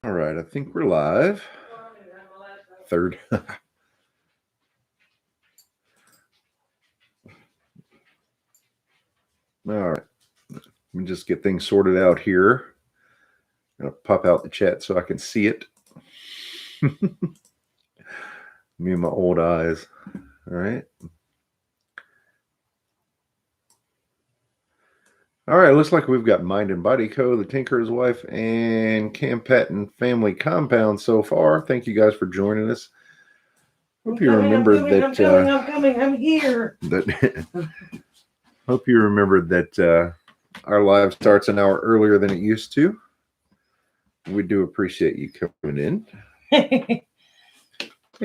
All right, I think we're live. Third. All right. Let me just get things sorted out here. I'm going to pop out the chat so I can see it. Me and my old eyes. All right. All right, looks like we've got Mind and Body Co., the Tinker's Wife, and Cam Patton Family Compound so far. Thank you guys for joining us. Hope you remember that. I'm coming. I'm here. Hope you remembered that our live starts an hour earlier than it used to. We do appreciate you coming in. Hey,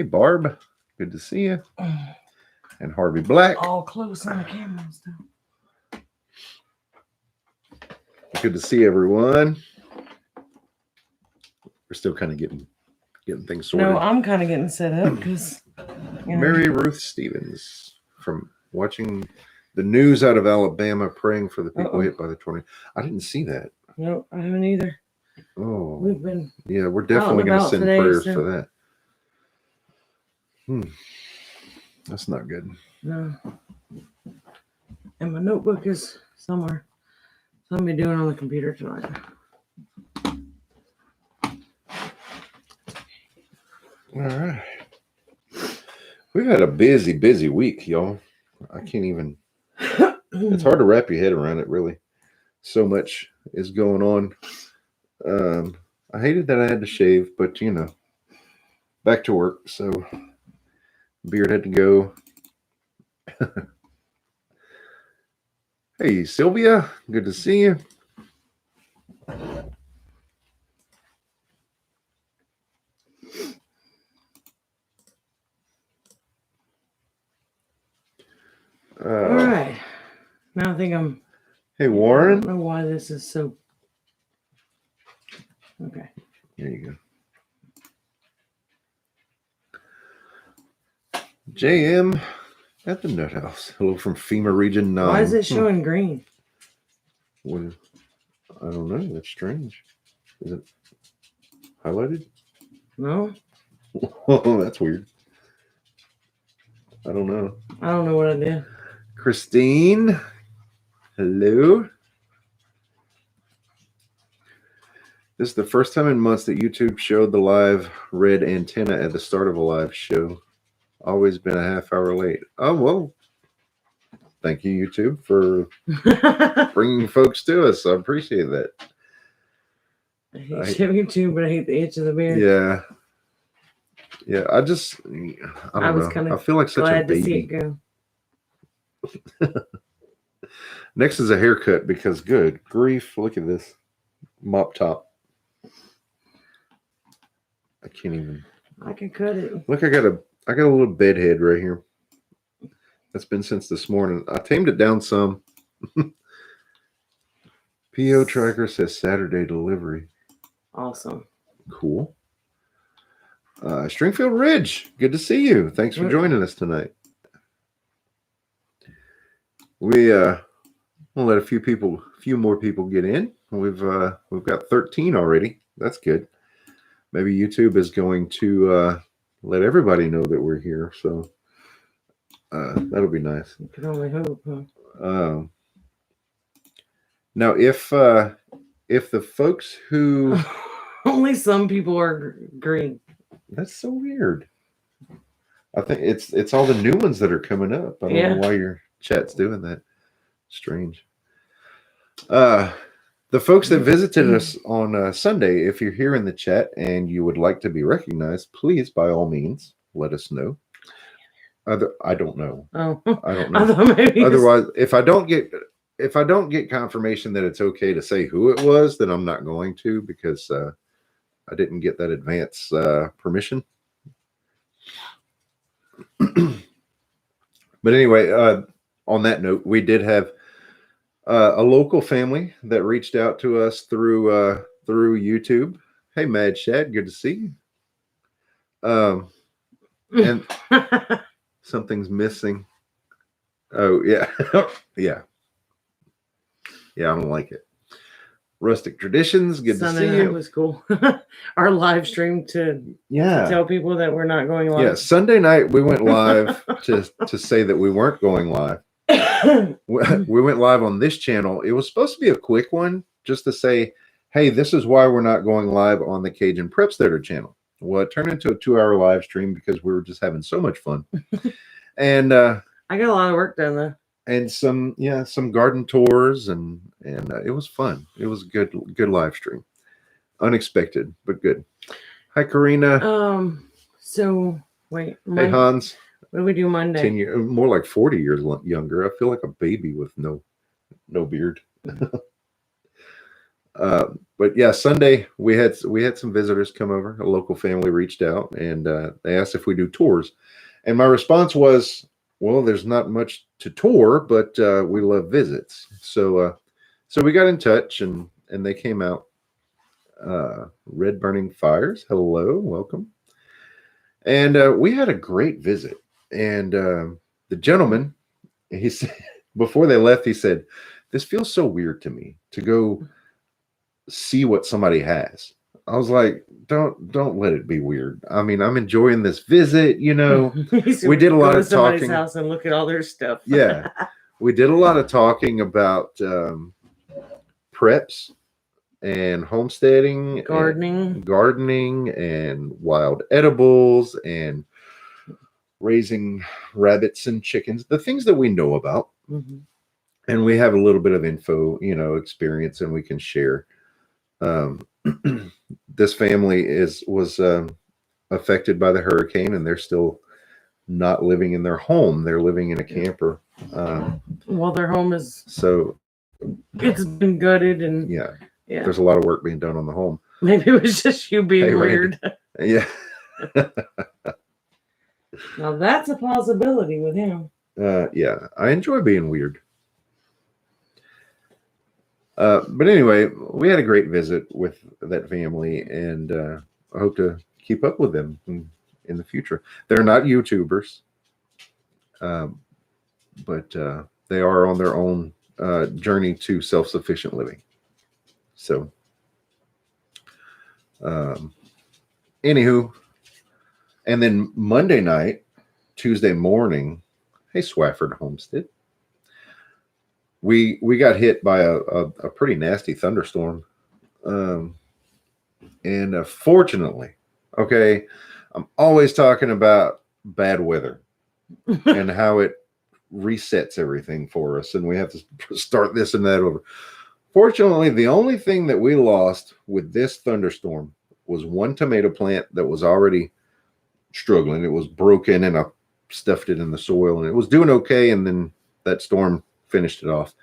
Barb. Good to see you. And Harvey Black. All close on the camera stuff. Good to see everyone. We're still kind of getting things sorted. No, I'm kind of getting set up because Mary Ruth Stevens from watching the news out of Alabama, praying for the people hit by the tornado. I didn't see that. No, I haven't either. Oh, We've been we're definitely going to send prayers for that. That's not good. No. And my notebook is somewhere. So I'm going to be doing it on the computer tonight. All right. We've had a busy week, y'all. I can't even. It's hard to wrap your head around it, really. So much is going on. I hated that I had to shave, but back to work. So beard had to go. Hey, Sylvia, good to see you. All right. Now I think I'm. Hey, Warren. I don't know why this is so. Okay. There you go. JM at the Nut House. Hello from FEMA Region 9. Why is it showing green? Well, I don't know. That's strange. Is it highlighted? No. Oh, that's weird. I don't know. I don't know what I did. Christine. Hello. This is the first time in months that YouTube showed the live red antenna at the start of a live show. Always been a half hour late. Oh, well. Thank you, YouTube, for bringing folks to us. I appreciate that. I hate shaving too, but I hate the itch of the beard. Yeah. Yeah, I don't know. I feel like such a baby. To see it go. Next is a haircut because good grief, look at this mop top. I can't even. I can cut it. Look, I got a little bed head right here. That's been since this morning. I tamed it down some. PO tracker says Saturday delivery. Awesome. Cool. Stringfield Ridge, good to see you. Thanks for joining us tonight. We'll let a few more people get in. We've got 13 already. That's good. Maybe YouTube is going to let everybody know that we're here. So that'll be nice. You can only hope, huh? Now, if the folks who only some people are green. That's so weird. I think it's all the new ones that are coming up. I don't know why your chat's doing that. Strange. The folks that visited us on Sunday, if you're here in the chat and you would like to be recognized, please, by all means, let us know. I don't know. Oh, I don't know. Otherwise, if I don't get confirmation that it's okay to say who it was, then I'm not going to, because I didn't get that advance permission. But anyway, on that note, we did have a local family that reached out to us through YouTube. Hey, Mad Shad, good to see you. And something's missing. Oh, yeah. Yeah. Yeah, I don't like it. Rustic Traditions. Good Sunday to see night you. was cool. Our live stream to Yeah. tell people that we're not going Yeah. live. Sunday night we went live to say that we weren't going live. We went live on this channel. It was supposed to be a quick one, just to say, hey, this is why we're not going live on the Cajun Prepsteader channel. Well, it turned into a 2-hour live stream because we were just having so much fun. And I got a lot of work done though. And some garden tours and it was fun. It was a good live stream. Unexpected, but good. Hi, Karina. So wait. Hey, Hans. What do we do Monday? 10 years, more like 40 years younger. I feel like a baby with no beard. But yeah, Sunday we had some visitors come over. A local family reached out and they asked if we do tours, and my response was, well, there's not much to tour, but we love visits. So we got in touch and they came out. Red Burning Fires, hello, welcome. And we had a great visit. And the gentleman, he said, before they left, he said, this feels so weird to me to go see what somebody has. I was like, don't let it be weird. I mean, I'm enjoying this visit, you know. We did a lot of talking. House and look at all their stuff. Yeah. We did a lot of talking about preps and homesteading, gardening and wild edibles and raising rabbits and chickens, the things that we know about. Mm-hmm. And we have a little bit of info, you know, experience, and we can share. This family was affected by the hurricane, and they're still not living in their home. They're living in a camper. Well, their home is it's been gutted, and yeah, there's a lot of work being done on the home. Maybe it was just you being weird. Yeah. Now that's a possibility with him. Yeah, I enjoy being weird. But anyway, we had a great visit with that family, and I hope to keep up with them in the future. They're not YouTubers, but they are on their own journey to self-sufficient living. So, anywho, and then Monday night, Tuesday morning, hey, Swafford Homestead. We got hit by a pretty nasty thunderstorm. And fortunately, okay, I'm always talking about bad weather and how it resets everything for us, and we have to start this and that over. Fortunately, the only thing that we lost with this thunderstorm was one tomato plant that was already struggling. It was broken, and I stuffed it in the soil, and it was doing okay, and then that storm finished it off.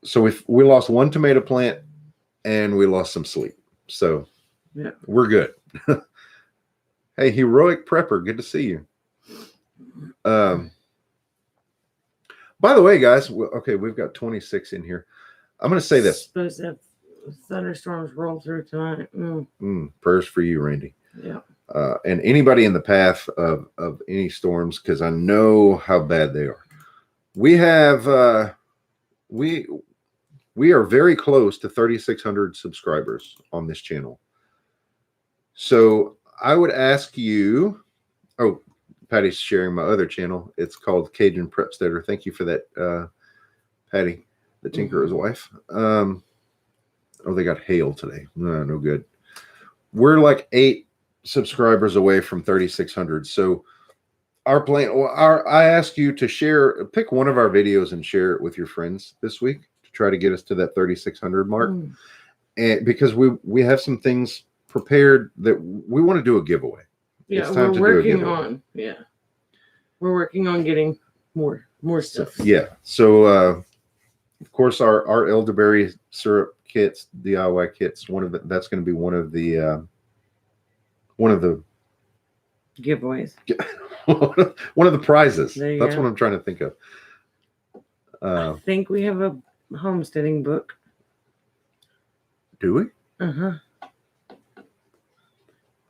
So we lost one tomato plant and we lost some sleep. So yeah, we're good. Hey, Heroic Prepper, good to see you. By the way, guys, okay, we've got 26 in here. I'm going to say this. Supposed to have thunderstorms roll through tonight. Prayers for you, Randy. Yeah. And anybody in the path of any storms, because I know how bad they are. We have we are very close to 3,600 subscribers on this channel. So I would ask you, oh, Patty's sharing my other channel. It's called Cajun Prepsteader. Thank you for that, Patty, the Tinkerer's wife. Oh, they got hail today. No good. We're like 8 subscribers away from 3,600. So our plan, I ask you to pick one of our videos and share it with your friends this week to try to get us to that 3,600 mark. And because we have some things prepared that we want to do a giveaway. Yeah, we're working on. Yeah, we're working on getting more stuff. Yeah. So of course our elderberry syrup kits, DIY kits. That's going to be one of the giveaways. One of the prizes. That's what I'm trying to think of. I think we have a homesteading book. Do we? Uh-huh.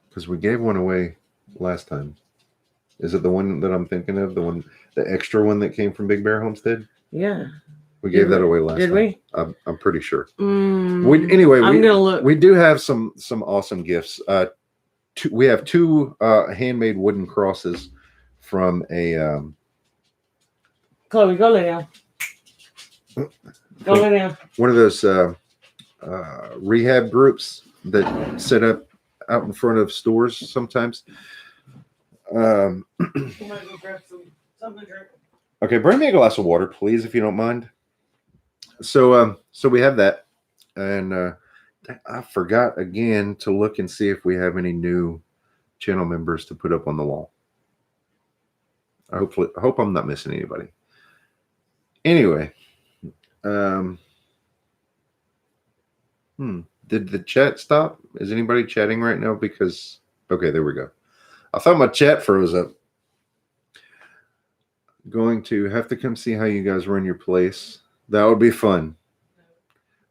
Because we gave one away last time. Is it the one that I'm thinking of? The extra one that came from Big Bear Homestead? Yeah. We gave that away last Did time. we? I'm pretty sure. Anyway, I'm gonna look. We do have some awesome gifts. We have two handmade wooden crosses from a Chloe, go lay down. Go lay down. one of those rehab groups that set up out in front of stores sometimes. I'm gonna go grab something to drink. Okay, bring me a glass of water, please, if you don't mind. So we have that, and I forgot again to look and see if we have any new channel members to put up on the wall. I hope I'm not missing anybody. Anyway, did the chat stop? Is anybody chatting right now? Because okay, there we go. I thought my chat froze up. Going to have to come see how you guys run your place. That would be fun.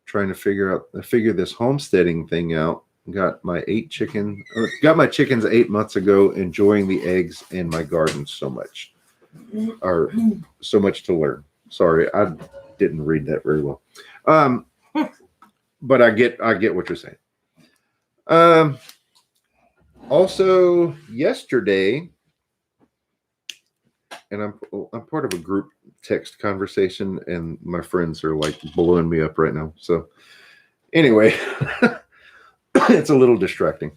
Trying to figure this homesteading thing out. Got my chickens 8 months ago, enjoying the eggs in my garden so much. Or so much to learn. Sorry, I didn't read that very well. But I get what you're saying. Also yesterday, and I'm part of a group text conversation, and my friends are like blowing me up right now. So anyway, it's a little distracting.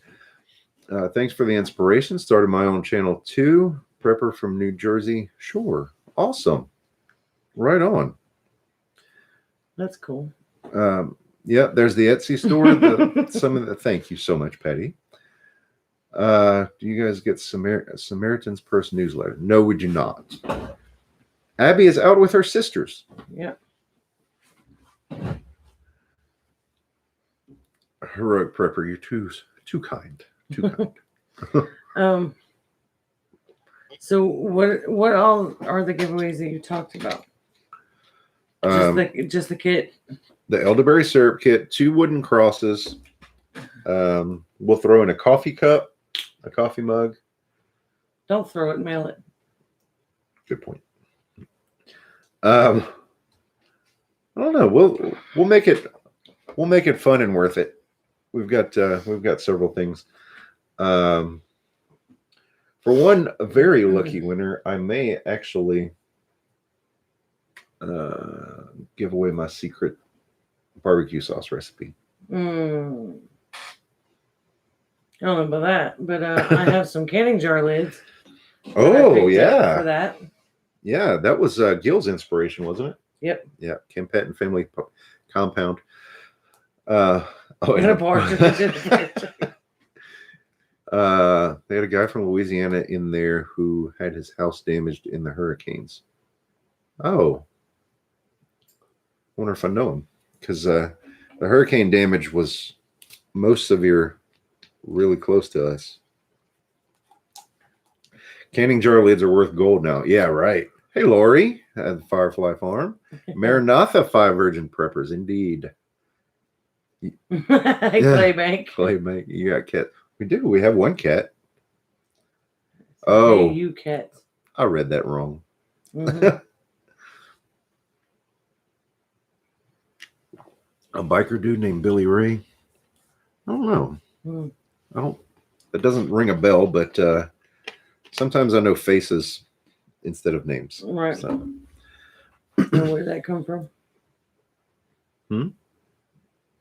Thanks for the inspiration. Started my own channel too. Prepper from New Jersey. Sure. Awesome. Right on. That's cool. Yeah, there's the Etsy store. Thank you so much, Patty. Do you guys get Samaritan's Purse newsletter? No, we do not. Abby is out with her sisters. Yeah. Heroic Prepper, you're too kind. Too kind. So what all are the giveaways that you talked about? Just the kit. The elderberry syrup kit, 2 wooden crosses. We'll throw in a coffee cup, a coffee mug. Don't throw it, mail it. Good point. I don't know. We'll make it fun and worth it. We've got several things. For one very lucky winner, I may actually give away my secret barbecue sauce recipe. I don't know about that, but I have some canning jar lids. Oh yeah, for that. Yeah, that was Gil's inspiration, wasn't it? Yep. Yeah, Kim Patton Family Compound. They had a guy from Louisiana in there who had his house damaged in the hurricanes. Oh, I wonder if I know him, because the hurricane damage was most severe really close to us. Canning jar lids are worth gold now. Yeah, right. Hey, Lori at the Firefly Farm. Maranatha 5 Virgin Preppers, indeed. Claybank. Claybank. You got cat. We do. We have one cat. Oh. Hey, you cat. I read that wrong. Mm-hmm. A biker dude named Billy Ray. I don't know. It doesn't ring a bell, but sometimes I know faces instead of names. Right. So. Where did that come from?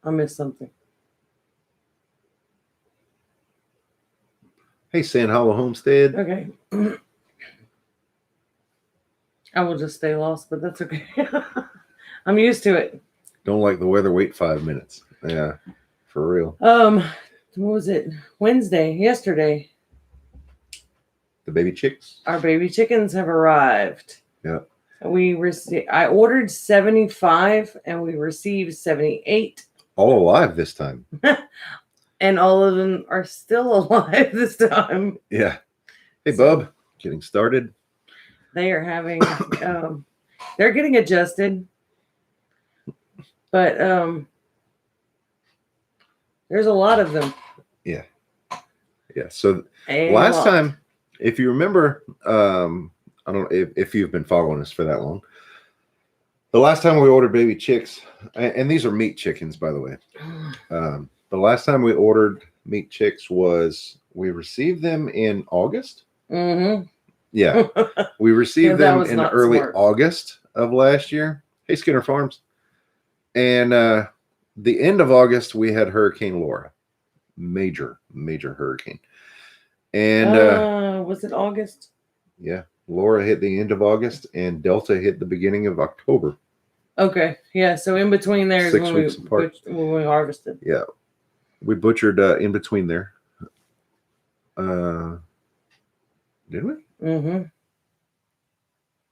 I missed something. Hey, Sand Hollow Homestead. Okay. I will just stay lost, but that's okay. I'm used to it. Don't like the weather, wait 5 minutes. Yeah, for real. What was it? Yesterday. The baby chicks? Our baby chickens have arrived. Yeah. I ordered 75 and we received 78. All alive this time. And all of them are still alive this time. Yeah. Hey, Bub. Getting started. They are having, they're getting adjusted. But there's a lot of them. Yeah. Yeah. So last time, if you remember, I don't know if you've been following us for that long. The last time we ordered baby chicks, and these are meat chickens, by the way. The last time we ordered meat chicks was we received them in August. Mm-hmm. Yeah, we received that them was in not early smart. August of last year. Hey, Skinner Farms. And the end of August, we had Hurricane Laura, major hurricane. And was it August? yeah, Laura hit the end of August, and Delta hit the beginning of October. Okay, yeah. So in between there is 6 when weeks apart. when we harvested. Yeah, we butchered in between there. Did we? Mm-hmm.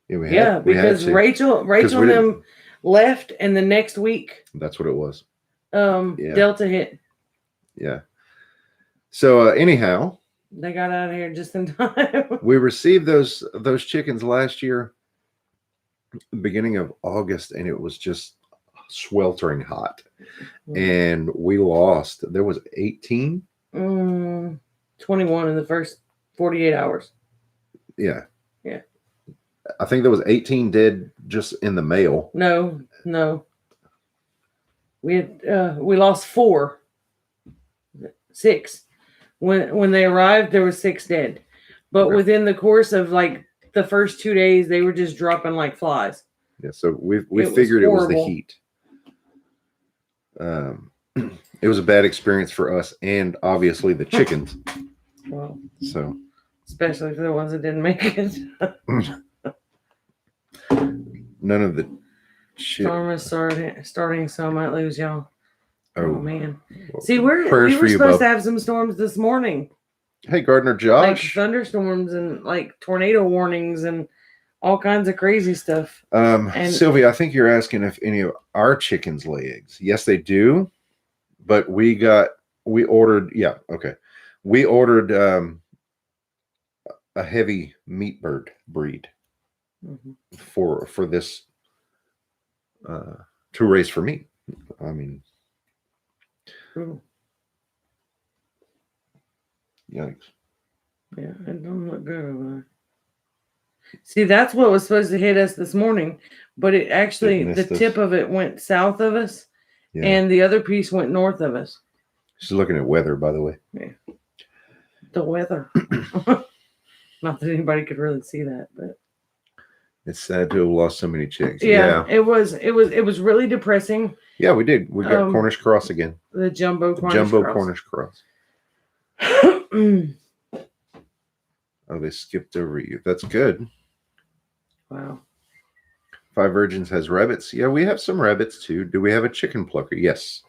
Yeah, we had. Yeah, We because had to. Rachel and them left, and the next week, That's what it was. Yeah. Delta hit. Yeah. So anyhow, they got out of here just in time. We received those chickens last year, beginning of August, and it was just sweltering hot. And we lost. There was 18. 21 in the first 48 hours. Yeah. Yeah. I think there was 18 dead just in the mail. No. We had we lost 6. When they arrived, there was 6 dead. But within the course of like the first 2 days, they were just dropping like flies. Yeah, so we figured it was the heat. It was a bad experience for us and obviously the chickens. Well, so especially for the ones that didn't make it. None of the storm is starting, so I might lose y'all. Oh man! Well, see, we were supposed to have some storms this morning. Hey, Gardner Josh, like thunderstorms and like tornado warnings and all kinds of crazy stuff. And Sylvia, I think you're asking if any of our chickens lay eggs. Yes, they do. But we ordered a heavy meat bird breed for this to raise for meat. I mean, yikes. Yeah, it don't look good over there. See, that's what was supposed to hit us this morning, but it actually, the tip of it went south of us, and the other piece went north of us. She's looking at weather, by the way. Yeah. The weather. Not that anybody could really see that, but it's sad to have lost so many chicks. Yeah. It was really depressing. Yeah, we did. We got Cornish cross again. The jumbo Cornish cross. Oh, they skipped over you. That's good. Wow. Five Virgins has rabbits. Yeah, we have some rabbits too. Do we have a chicken plucker? Yes.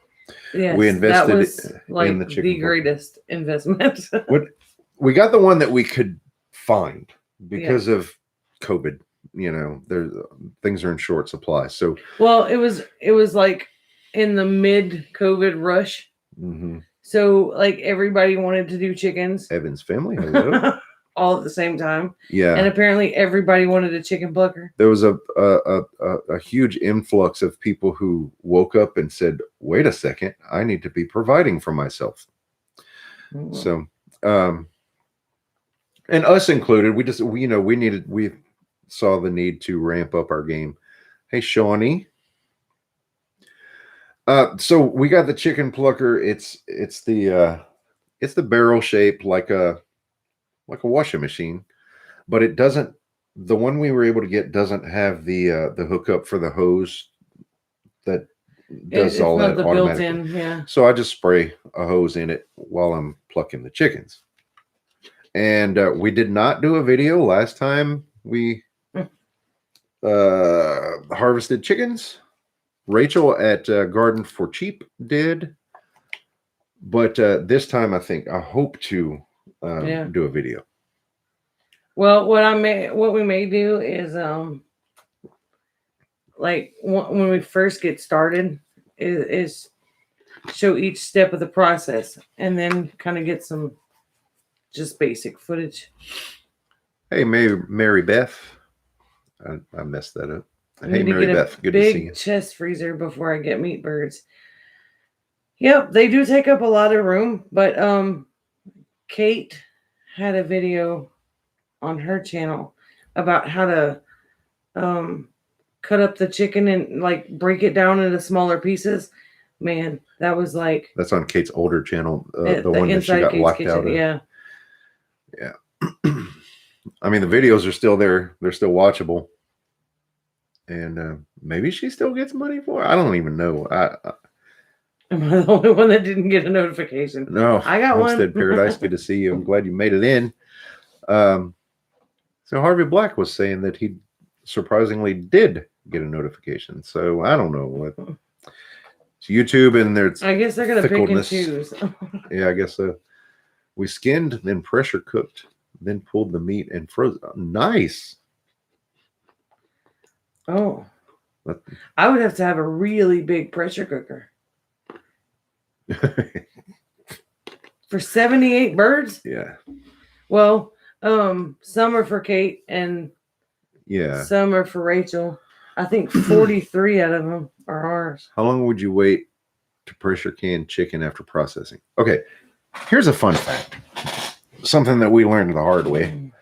Yes. We invested that was like in the chicken plucker. Greatest investment. We got the one that we could find because of COVID. You know, things are in short supply. So well, it was like in the mid-COVID rush. Mm-hmm. So like everybody wanted to do chickens. Evan's family, hello. All at the same time. Yeah. And apparently everybody wanted a chicken plucker. There was a huge influx of people who woke up and said, wait a second, I need to be providing for myself. Mm-hmm. So, and us included, we saw the need to ramp up our game. Hey, Shawnee. So we got the chicken plucker. It's the barrel shaped like a washing machine, but it doesn't. The one we were able to get doesn't have the hookup for the hose that does all that automatically. Built-in, yeah. So I just spray a hose in it while I'm plucking the chickens. And we did not do a video last time we harvested chickens. Rachel at Garden for Cheap did, but this time I hope to do a video. Well, what we may do is like when we first get started is show each step of the process and then kind of get some just basic footage. Hey, Mary Beth, I messed that up. Hey, Mary Beth, good to see you. Big chest freezer before I get meat birds. Yep, they do take up a lot of room, but Kate had a video on her channel about how to cut up the chicken and like break it down into smaller pieces. Man, that was like That's on Kate's older channel, the the one that she inside got Kate's locked kitchen. out of. Yeah. Yeah. I mean, the videos are still there. They're still watchable. And maybe she still gets money for it. I don't even know. Am I the only one that didn't get a notification? No. I got Homestead one. Paradise, good to see you. I'm glad you made it in. So Harvey Black was saying that he surprisingly did get a notification. So I don't know what. It's YouTube and there's I guess they're gonna pick and fickleness. choose. Yeah, I guess so. We skinned, then pressure cooked, then pulled the meat and froze. Nice. Oh, I would have to have a really big pressure cooker for 78 birds. Yeah. Well, some are for Kate and yeah, some are for Rachel. I think 43 out of them are ours. How long would you wait to pressure can chicken after processing? Okay, here's a fun fact. Something that we learned the hard way.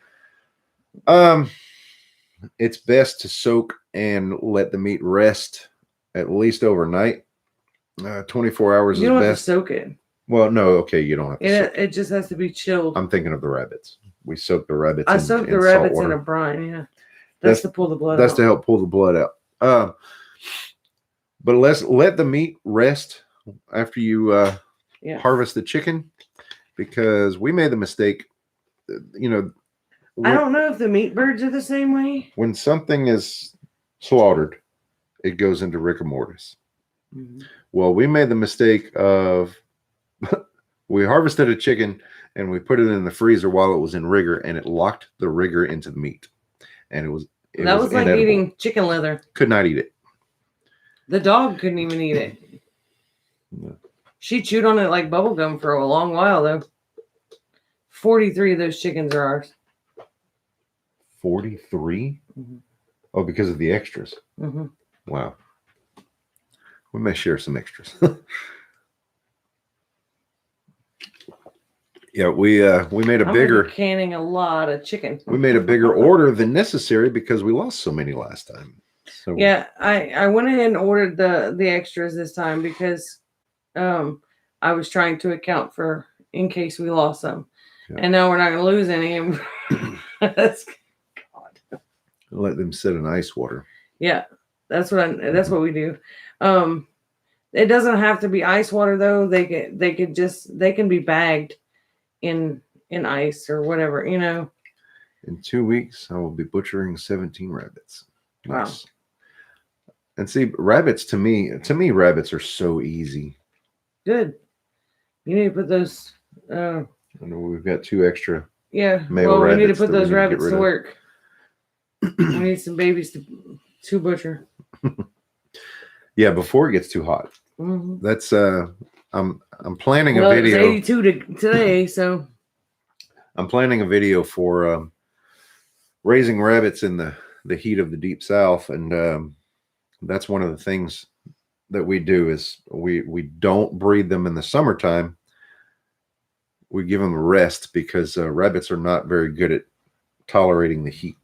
It's best to soak and let the meat rest at least overnight. 24 hours you is don't best. Have to soak it. Well, no, okay, you don't have to soak it. Just has to be chilled. I'm thinking of the rabbits. We soak the rabbits. I soak the rabbits in a brine. Yeah, that's to pull the blood. That's out. to help pull the blood out. But let the meat rest after you harvest the chicken, because we made the mistake. I don't know if the meat birds are the same way. When something is slaughtered, it goes into rigor mortis. Mm-hmm. Well, we made the mistake of we harvested a chicken and we put it in the freezer while it was in rigor, and it locked the rigor into the meat, and it was like inedible. Eating chicken leather. Could not eat it. The dog couldn't even eat it. No. She chewed on it like bubble gum for a long while, though. 43 of those chickens are ours. 43? Mm-hmm. Oh, because of the extras. Mm-hmm. Wow. We may share some extras. Yeah, we made a bigger canning a lot of chicken. We made a bigger order than necessary because we lost so many last time. So yeah, I went ahead and ordered the extras this time because I was trying to account for in case we lost some. Yeah. And now we're not going to lose any. That's God. Let them sit in ice water. Yeah, that's what we do. It doesn't have to be ice water though. They can be bagged in ice or whatever, In 2 weeks, I will be butchering 17 rabbits. Nice. Wow. And see, rabbits to me, rabbits are so easy. Good. You need to put those. I know we've got 2 extra. Yeah. Well, we need to put those rabbits to work. We need some babies to butcher. Yeah, before it gets too hot. Mm-hmm. That's I'm planning a video. It's 82 today, so I'm planning a video for raising rabbits in the heat of the deep south, and that's one of the things that we do is we don't breed them in the summertime. We give them a rest because rabbits are not very good at tolerating the heat,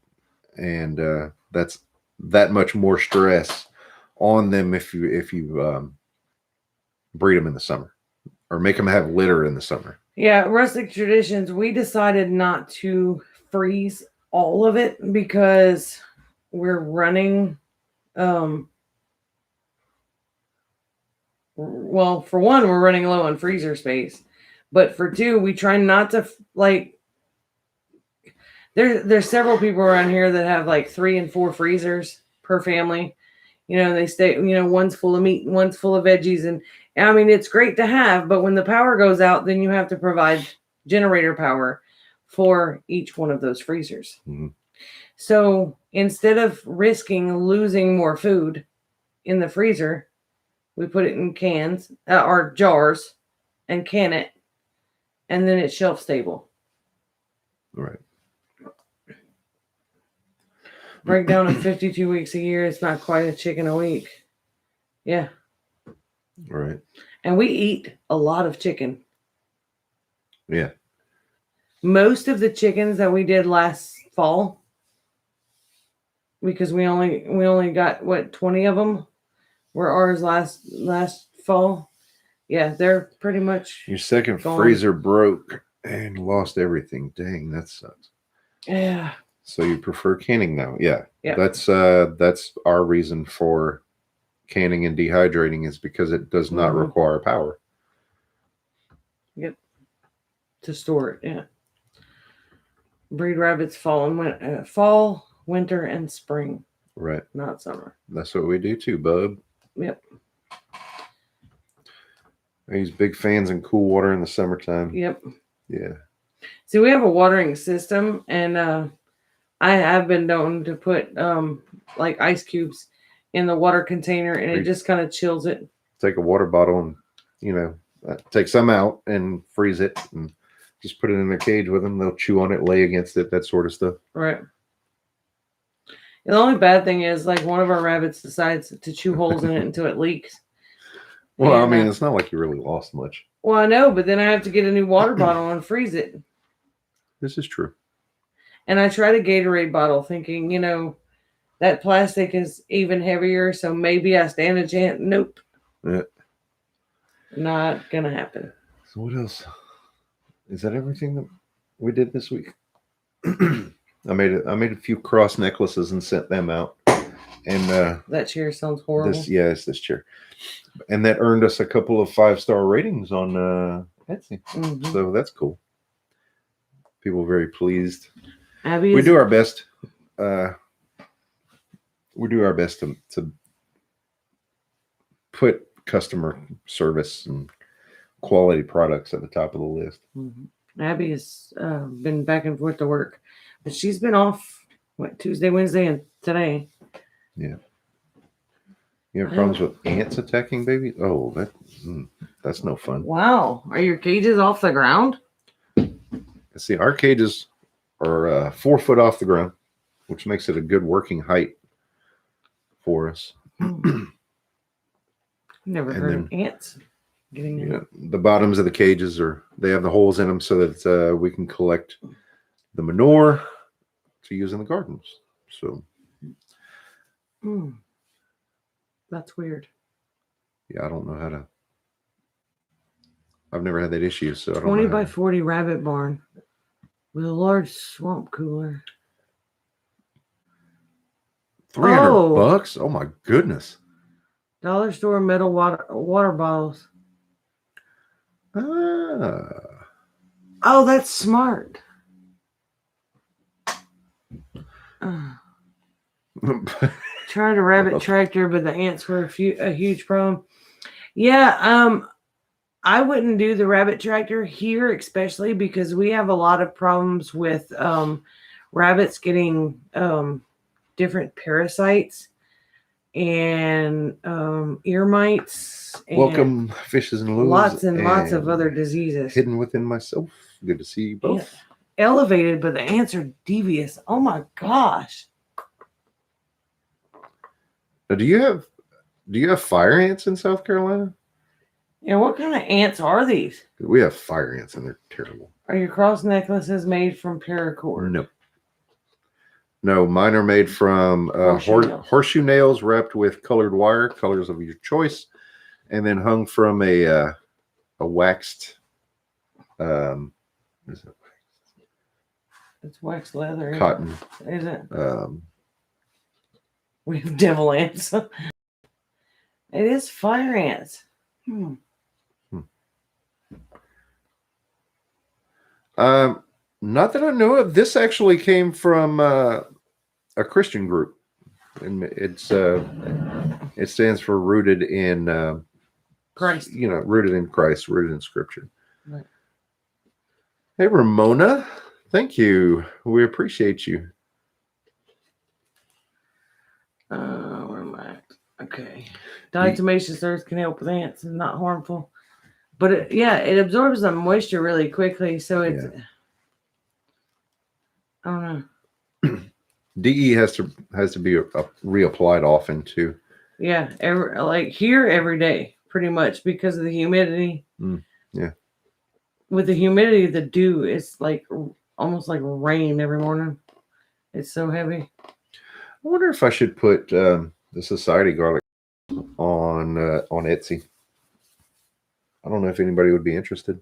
and that's that much more stress on them if you breed them in the summer or make them have litter in the summer. Yeah, rustic traditions. We decided not to freeze all of it because we're running. Well, for one, we're running low on freezer space, but for two, we try not to There's several people around here that have like 3 and 4 freezers per family. They stay. One's full of meat and one's full of veggies, and I mean it's great to have. But when the power goes out, then you have to provide generator power for each one of those freezers. Mm-hmm. So instead of risking losing more food in the freezer, we put it in cans or jars and can it, and then it's shelf stable. All right. Breakdown of 52 weeks a year. It's not quite a chicken a week. Yeah. All right. And we eat a lot of chicken. Yeah. Most of the chickens that we did last fall, because we only got what 20 of them were ours last fall. Yeah, they're pretty much Your second gone. freezer broke and lost everything. Dang, that sucks. Yeah. So you prefer canning now? Yeah. Yep. That's our reason for canning and dehydrating, is because it does not require power. Yep. To store it, yeah. Breed rabbits fall, winter, and spring. Right. Not summer. That's what we do too, bub. Yep. He's big fans in cool water in the summertime. Yep. Yeah. See, we have a watering system, and I have been known to put like ice cubes in the water container, and it just kind of chills it. Take a water bottle and, take some out and freeze it and just put it in a cage with them. They'll chew on it, lay against it, that sort of stuff. Right. The only bad thing is, like, one of our rabbits decides to chew holes in it until it leaks. Well, and, I mean, it's not like you really lost much. Well, I know, but then I have to get a new water bottle and freeze it. This is true. And I tried a Gatorade bottle thinking, that plastic is even heavier, so maybe I stand a chance. Nope. Yeah. Not going to happen. So what else? Is that everything that we did this week? I made a few cross necklaces and sent them out. And that chair sounds horrible. It's this chair. And that earned us a couple of 5-star ratings on Etsy. Mm-hmm. So that's cool. People are very pleased. Abby we do our best. We do our best to put customer service and quality products at the top of the list. Mm-hmm. Abby has been back and forth to work, but she's been off Tuesday, Wednesday, and today. Yeah. You have problems with ants attacking babies? Oh, that's no fun. Wow. Are your cages off the ground? See, our cages are 4 foot off the ground, which makes it a good working height for us. Never heard of ants getting in. The bottoms of the cages they have the holes in them so that we can collect the manure to use in the gardens. So that's weird. Yeah, I don't know how to. I've never had that issue, so I don't know. 20 by 40 rabbit barn with a large swamp cooler. $300? Oh my goodness! Dollar store metal water bottles. Ah. Oh, that's smart. Tried a rabbit tractor, but the ants were a huge problem. Yeah, I wouldn't do the rabbit tractor here, especially because we have a lot of problems with rabbits getting different parasites and ear mites. And welcome, fishes and loaves. Lots and lots of other diseases. Hidden within myself. Good to see you both. Yeah. Elevated, but the ants are devious. Oh my gosh. Now, do you have fire ants in South Carolina? Yeah, what kind of ants are these? We have fire ants and they're terrible. Are your cross necklaces made from paracord? No, mine are made from horseshoe nails wrapped with colored wire, colors of your choice, and then hung from a waxed. Is it? It's waxed leather. Cotton. Is it? We have devil ants. It is fire ants. Not that I know of. This actually came from a Christian group, and it stands for rooted in Christ. Rooted in Christ, rooted in Scripture. Right. Hey, Ramona, thank you. We appreciate you. Where am I? Okay. Diatomaceous earth can help with ants and not harmful. But it absorbs the moisture really quickly. So it's, I don't know. DE has to be reapplied often too. Yeah. Every day, pretty much, because of the humidity. Yeah. With the humidity, the dew is like almost like rain every morning. It's so heavy. wonder if I should put the society garlic on Etsy. I don't know if anybody would be interested.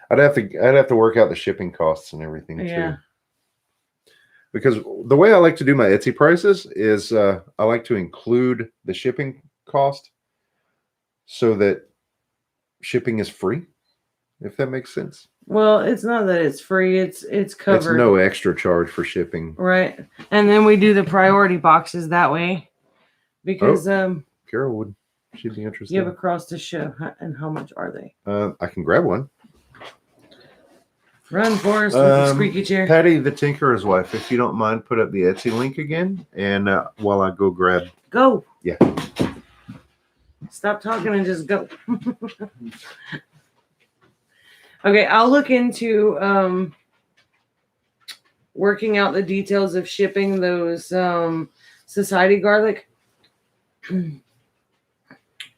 I'd have to work out the shipping costs and everything too. Because the way I like to do my Etsy prices is I like to include the shipping cost so that shipping is free, if that makes sense. Well, it's not that it's free, it's covered. It's no extra charge for shipping. Right. And then we do the priority boxes that way. Because Carol would. She'd be interested. You have a cross to show. And how much are they? I can grab one. Run, Forrest, with the squeaky chair. Patty the Tinkerer's wife, if you don't mind, put up the Etsy link again. And while I go grab. Go. Yeah. Stop talking and just go. Okay, I'll look into working out the details of shipping those society garlic.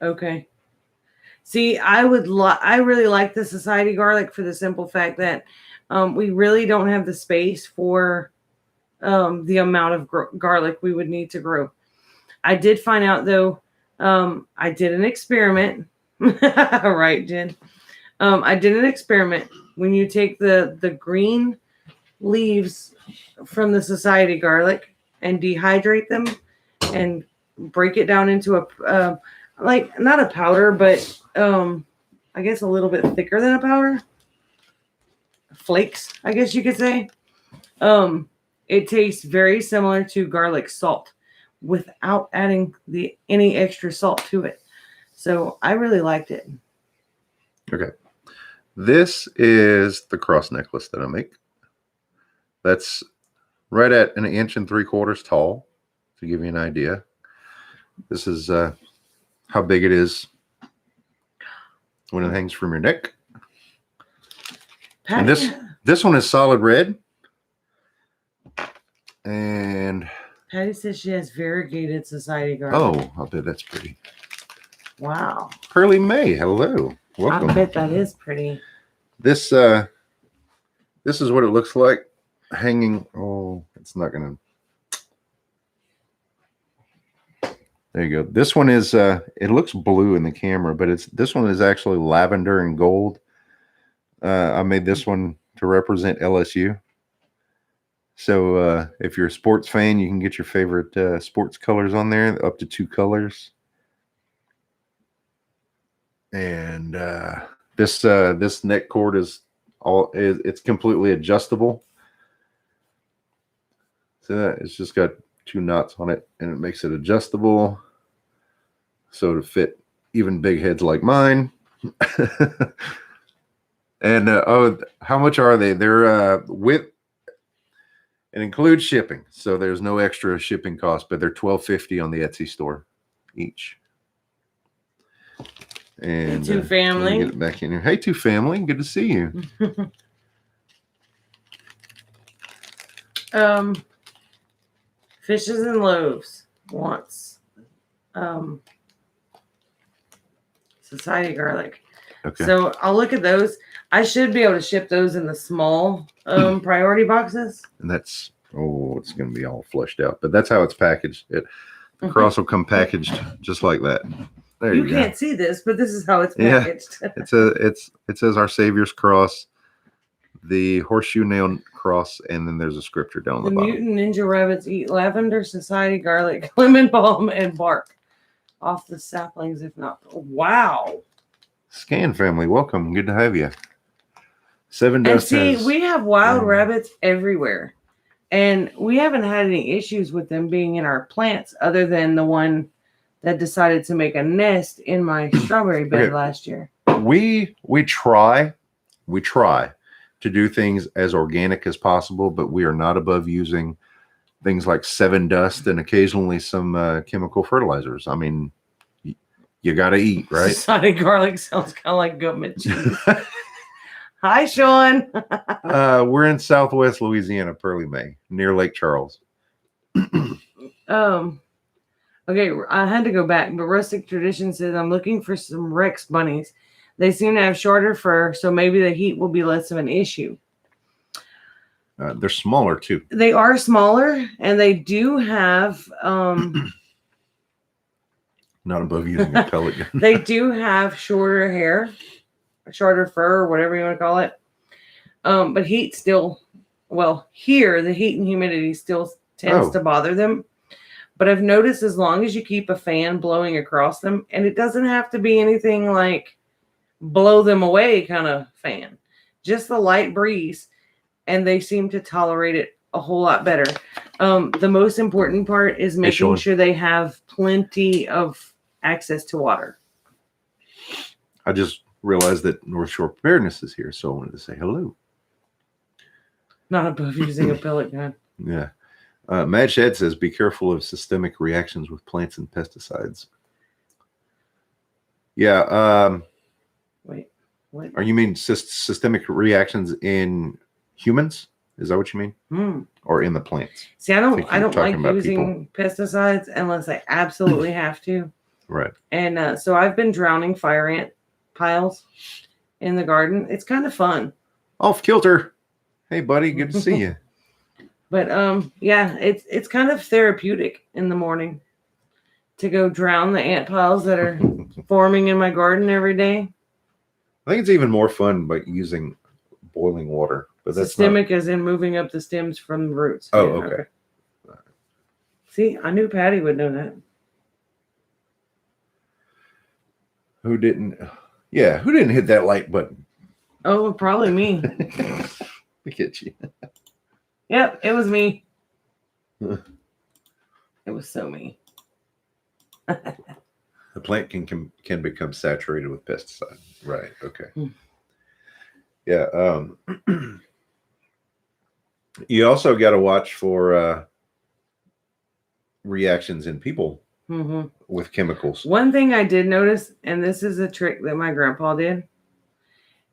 Okay. See, I really like the society garlic for the simple fact that we really don't have the space for the amount of garlic we would need to grow. I did find out though, I did an experiment. Right, Jen? I did an experiment. When you take the green leaves from the society garlic and dehydrate them and break it down into a like not a powder, but I guess a little bit thicker than a powder. Flakes, I guess you could say. It tastes very similar to garlic salt without adding any extra salt to it. So I really liked it. Okay. This is the cross necklace that I make. That's right at 1 3/4 inches tall, to give you an idea. This is how big it is when it hangs from your neck. Patty, and this one is solid red. And Patty says she has variegated society garlic. Oh, I bet that's pretty. Wow. Pearly May, hello. Welcome. I bet that is pretty. This is what it looks like hanging. Oh, it's not gonna. There you go. This one is it looks blue in the camera, but this one is actually lavender and gold. I made this one to represent LSU. So if you're a sports fan, you can get your favorite sports colors on there, up to 2 colors. And this neck cord it's completely adjustable. So it's just got 2 knots on it, and it makes it adjustable so to fit even big heads like mine. And how much are they? They're with it includes shipping, so there's no extra shipping cost, but they're $12.50 on the Etsy store each. And Two family, get it back in here. Hey, Two Family, good to see you. Fishes and Loaves wants society garlic. Okay. So I'll look at those. I should be able to ship those in the small priority boxes. And that's it's going to be all flushed out, but that's how it's packaged. The cross will come packaged just like that. There you go. Can't see this, but this is how it's packaged. Yeah, it says Our Savior's Cross, the horseshoe nail cross, and then there's a scripture down the bottom. Mutant Ninja Rabbits eat lavender, society garlic, lemon balm, and bark off the saplings, if not. Wow. Scan family, welcome. Good to have you. 7 Dust. And see, we have wild rabbits everywhere, and we haven't had any issues with them being in our plants, other than the one that decided to make a nest in my strawberry bed last year. We try to do things as organic as possible, but we are not above using things like 7 Dust and occasionally some chemical fertilizers. I mean, you got to eat, right? Society garlic sounds kind of like government cheese. Hi, Sean. We're in Southwest Louisiana, Pearly May, near Lake Charles. Okay, I had to go back, but Rustic Tradition says I'm looking for some Rex bunnies. They seem to have shorter fur, so maybe the heat will be less of an issue. They're smaller too. They are smaller, and they do have not above using a pellet gun. They do have shorter hair, shorter fur, or whatever you want to call it. But heat still, well, here the heat and humidity still tends to bother them. But I've noticed as long as you keep a fan blowing across them, and it doesn't have to be anything like blow them away kind of fan, just the light breeze, and they seem to tolerate it a whole lot better. The most important part is making sure they have plenty of access to water. I just realized that North Shore Preparedness is here, so I wanted to say hello. Not above using a pellet gun. Yeah. Mad Shed says, be careful of systemic reactions with plants and pesticides. Yeah. Wait, what? Are you mean systemic reactions in humans? Is that what you mean? Or in the plants? See, I don't like using pesticides unless I absolutely have to. Right. And so I've been drowning fire ant piles in the garden. It's kind of fun. Off kilter. Hey, buddy, good to see you. But yeah, it's kind of therapeutic in the morning to go drown the ant piles that are forming in my garden every day. I think it's even more fun by using boiling water. But that's systemic as in moving up the stems from the roots. Oh, yeah, okay. See, I knew Patty would know that. Who didn't? Yeah, who didn't hit that like button? Oh, probably me. Look at you. Yep, it was me. It was so me. The plant can become saturated with pesticide. Right. Okay. Yeah. You also got to watch for reactions in people with chemicals. One thing I did notice, and this is a trick that my grandpa did,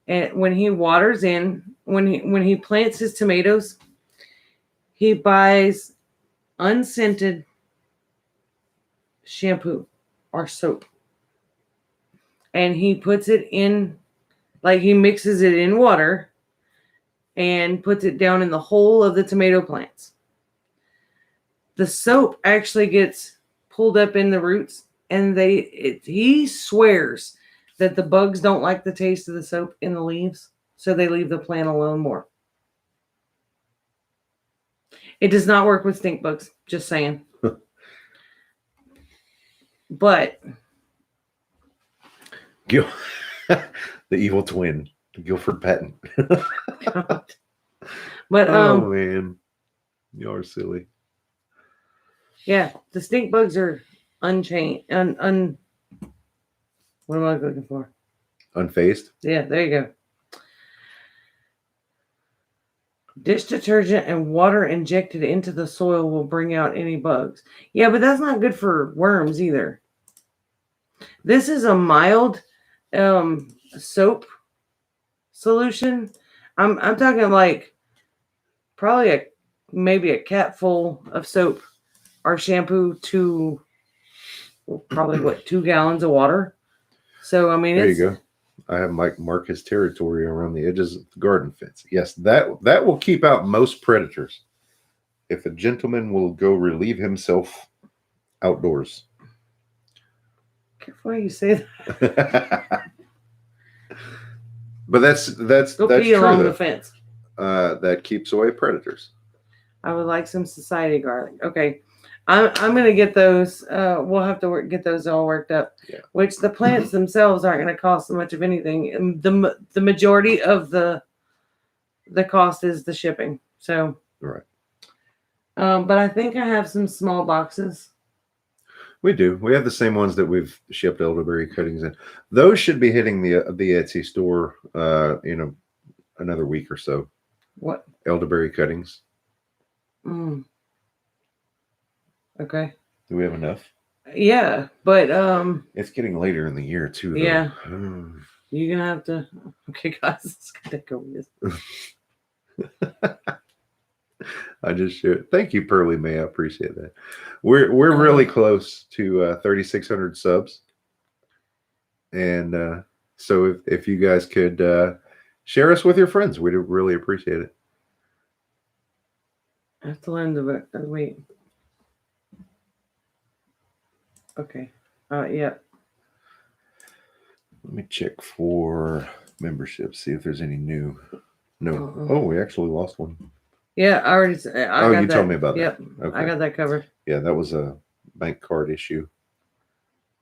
and when he waters in, when he plants his tomatoes, he buys unscented shampoo or soap, and he puts it in, like he mixes it in water and puts it down in the hole of the tomato plants. The soap actually gets pulled up in the roots, and he swears that the bugs don't like the taste of the soap in the leaves, so they leave the plant alone more. It does not work with stink bugs, just saying. But the evil twin, the Guilford Patton. But oh man, you're silly. Yeah, the stink bugs are unchained. What am I looking for? Unfazed? Yeah, there you go. Dish detergent and water injected into the soil will bring out any bugs. Yeah, but that's not good for worms either. This is a mild soap solution. I'm talking like probably maybe a cap full of soap or shampoo to probably 2 gallons of water. So I mean, there you go. I have Mike mark his territory around the edges of the garden fence. Yes, that will keep out most predators. If a gentleman will go relieve himself outdoors. Careful how you say that. But that's go that's pee true, along though. the fence. That keeps away predators. I would like some society garlic. Okay. I'm gonna get those. We'll have to get those all worked up. Yeah. Which the plants themselves aren't going to cost so much of anything. The majority of the cost is the shipping. So right. But I think I have some small boxes. We do. We have the same ones that we've shipped elderberry cuttings in. Those should be hitting the Etsy store in another week or so. What? Elderberry cuttings. Okay. Do we have enough? Yeah, but it's getting later in the year too, though. Yeah. You're gonna have to. Okay, guys, it's gonna go with. I just should. Thank you, Pearly May. I appreciate that. We're really close to 3,600 subs, and so if you guys could share us with your friends, we'd really appreciate it. That's the end of it. Wait. Okay. Yeah. Let me check for membership. See if there's any new. No. Uh-uh. Oh, we actually lost one. Yeah, I already. I got you that. told me about that. Yep. Okay. I got that covered. Yeah, that was a bank card issue.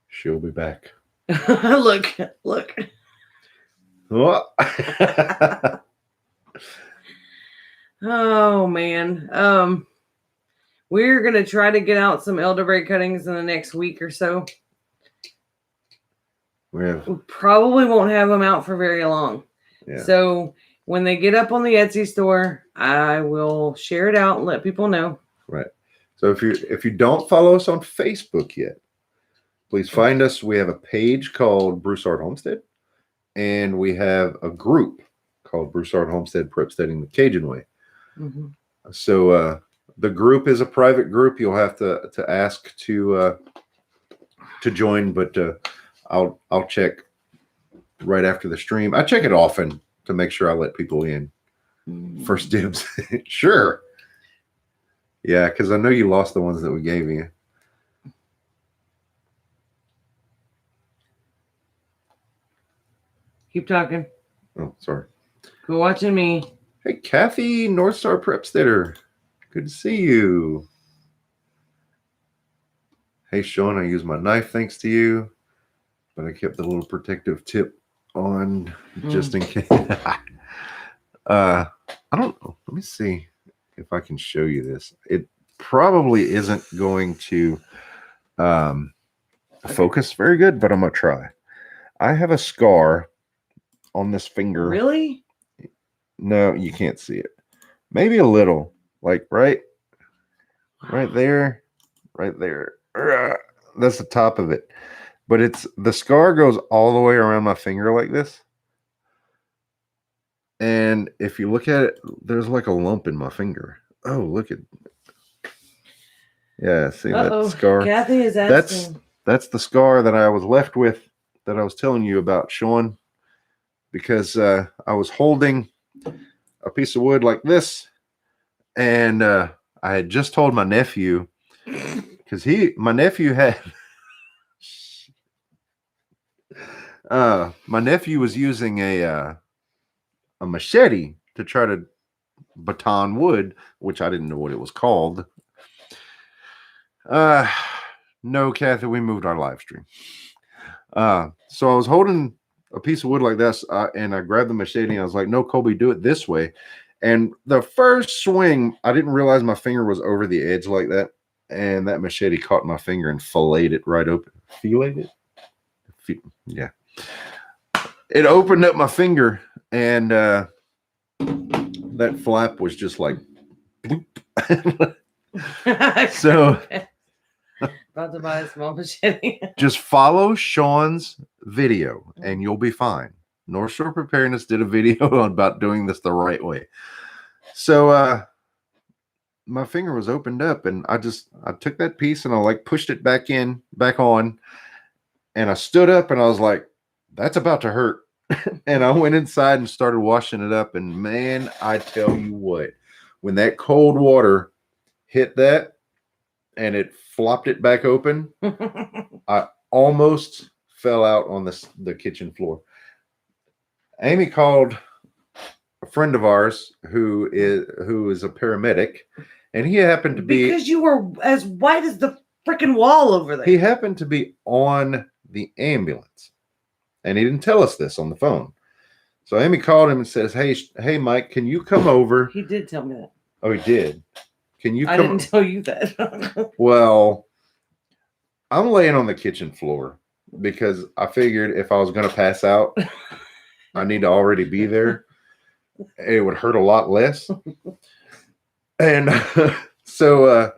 She'll be back. Look. Oh. Oh man. We're gonna try to get out some elderberry cuttings in the next week or so. We probably won't have them out for very long. Yeah. So when they get up on the Etsy store, I will share it out and let people know. Right. So if you don't follow us on Facebook yet, please find us. We have a page called Broussard Homestead, and we have a group called Broussard Homestead Prep Steading the Cajun Way. Mm-hmm. So the group is a private group. You'll have to ask to join, but I'll check right after the stream. I check it often to make sure I let people in. First dibs. Sure. Yeah, because I know you lost the ones that we gave you. Keep talking. Oh, sorry. Go watching me. Hey, Kathy, North Star Prep Steader. Good to see you. Hey, Sean, I used my knife thanks to you, but I kept the little protective tip on just in case. I don't know. Let me see if I can show you this. It probably isn't going to focus very good, but I'm going to try. I have a scar on this finger. Really? No, you can't see it. Maybe a little, like right there, right there. That's the top of it. But the scar goes all the way around my finger like this. And if you look at it, there's like a lump in my finger. Oh, look at. Yeah, see that scar? Kathy is asking. That's the scar that I was left with that I was telling you about, Sean, because I was holding a piece of wood like this, and I had just told my nephew, because my nephew had my nephew was using a machete to try to baton wood, which I didn't know what it was called. No, Kathy, we moved our live stream. So I was holding a piece of wood like this, and I grabbed the machete, and I was like, no, Colby, do it this way. And the first swing, I didn't realize my finger was over the edge like that, and that machete caught my finger and filleted it right open. Filleted it? Yeah. It opened up my finger, and that flap was just like bloop. So about to buy a small machete. Just follow Sean's video and you'll be fine. North Shore Preparedness did a video about doing this the right way. So my finger was opened up, and I took that piece and I like pushed it back on, and I stood up and I was like, that's about to hurt. And I went inside and started washing it up, and man, I tell you what, when that cold water hit that and it flopped it back open, I almost fell out on the kitchen floor. Amy called a friend of ours who is a paramedic, and he happened to be, because you were as white as the freaking wall over there. He happened to be on the ambulance, and he didn't tell us this on the phone. So Amy called him and says, "Hey, Mike, can you come over?" He did tell me that. Oh, he did. Can you? I didn't tell you that. Well, I'm laying on the kitchen floor because I figured if I was going to pass out, I need to already be there. It would hurt a lot less. And so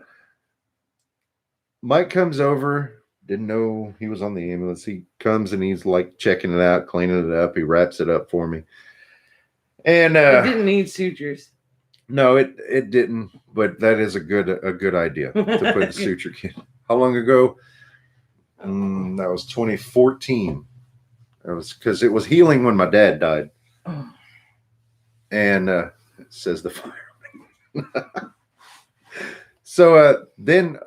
Mike comes over, didn't know he was on the ambulance. He comes and he's like checking it out, cleaning it up. He wraps it up for me. And it didn't need sutures. No, it didn't, but that is a good idea to put a suture kit. How long ago? That was 2014. It was because it was healing when my dad died. And it says the fire. So then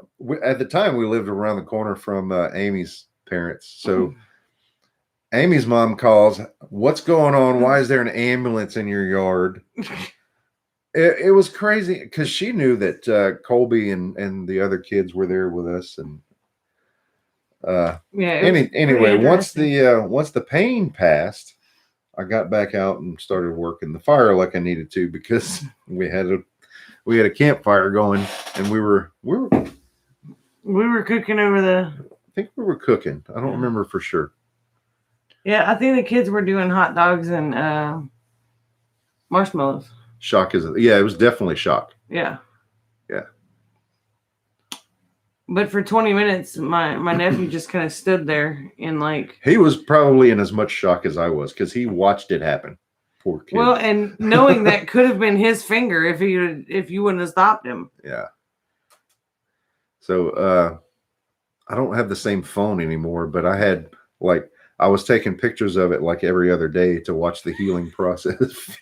at the time we lived around the corner from Amy's parents. So Amy's mom calls, "What's going on? Why is there an ambulance in your yard?" It was crazy because she knew that Colby and the other kids were there with us, and anyway, once the pain passed, I got back out and started working the fire like I needed to, because we had a campfire going, and we were cooking over the. I think we were cooking. I don't remember for sure. Yeah, I think the kids were doing hot dogs and marshmallows. Shock is it was definitely shock. Yeah. Yeah. But for 20 minutes, my nephew just kind of stood there in like. He was probably in as much shock as I was, because he watched it happen. Poor kid. Well, and knowing that could have been his finger if you wouldn't have stopped him. Yeah. So I don't have the same phone anymore, but I was taking pictures of it like every other day to watch the healing process.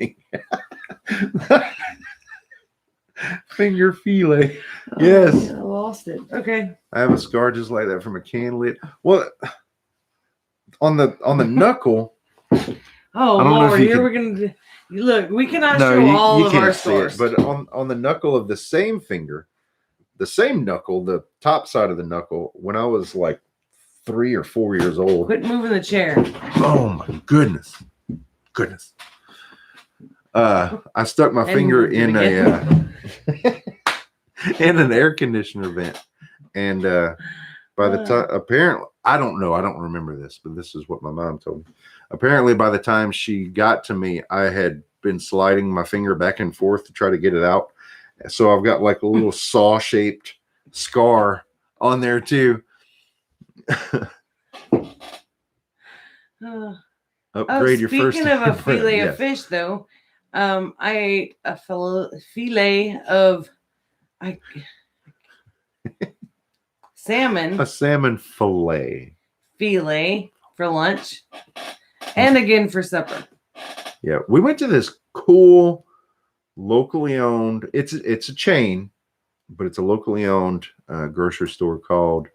Finger fillet. Yes. I lost it. Okay. I have a scar just like that from a can lid. Well, on the knuckle. Oh Lord! Here we're gonna look. We cannot show all of our scars. But on the knuckle of the same finger, the same knuckle, the top side of the knuckle, when I was like 3 or 4 years old. Quit moving the chair. Oh my goodness. I stuck my finger in in an air conditioner vent, and by the time, apparently, I don't remember this, but this is what my mom told me. Apparently, by the time she got to me, I had been sliding my finger back and forth to try to get it out, so I've got like a little saw-shaped scar on there too. Upgrade your first. Speaking of a fillet of fish, though, I ate a fillet of salmon. A salmon fillet For lunch, and again for supper. Yeah, we went to this cool, locally owned. It's a chain, but it's a locally owned grocery store called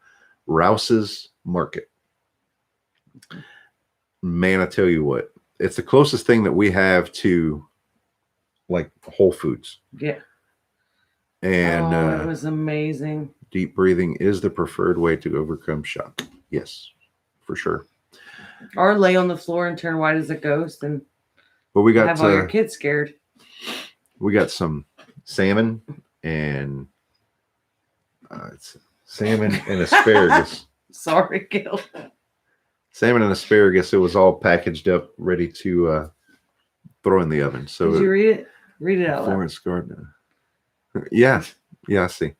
Rouse's Market. Man, I tell you what, it's the closest thing that we have to like Whole Foods. Yeah. And it was amazing. Deep breathing is the preferred way to overcome shock. Yes, for sure. Or lay on the floor and turn white as a ghost, and we got have all your kids scared. We got some salmon and it's salmon and asparagus. Sorry, Gil. Salmon and asparagus. It was all packaged up, ready to throw in the oven. So did you read it? Read it out loud. Florence Gardner. Yeah, I see.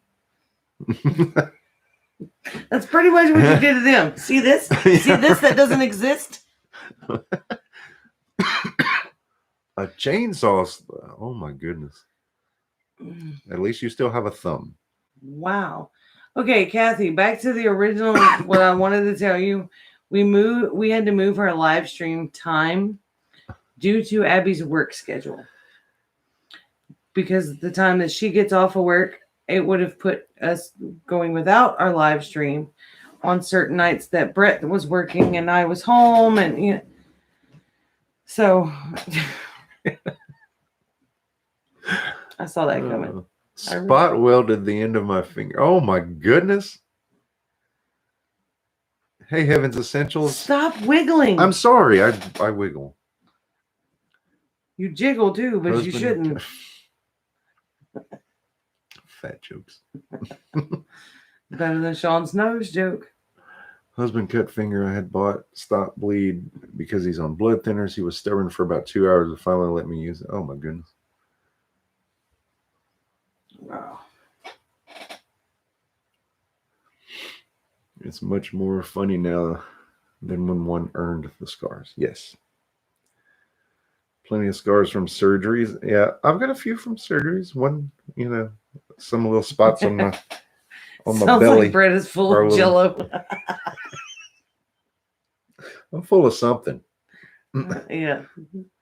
That's pretty much what you did to them. See this? Yeah. See this that doesn't exist? A chainsaw. Oh my goodness. At least you still have a thumb. Wow. Okay, Kathy, back to the original. What I wanted to tell you. We had to move our live stream time due to Abby's work schedule. Because the time that she gets off of work, it would have put us going without our live stream on certain nights that Brett was working and I was home, and so I saw that coming. Spot welded the end of my finger. Oh my goodness. Hey, Heaven's Essentials. Stop wiggling. I'm sorry. I wiggle. You jiggle too, but you shouldn't. Fat jokes. Better than Sean's nose joke. Husband cut finger I had bought stopped bleed because he's on blood thinners. He was stubborn for about 2 hours and finally let me use it. Oh my goodness. Wow. It's much more funny now than when one earned the scars. Yes. Plenty of scars from surgeries. Yeah, I've got a few from surgeries. One, some little spots on my Sounds belly. Like Brett is full of jello. I'm full of something. Yeah,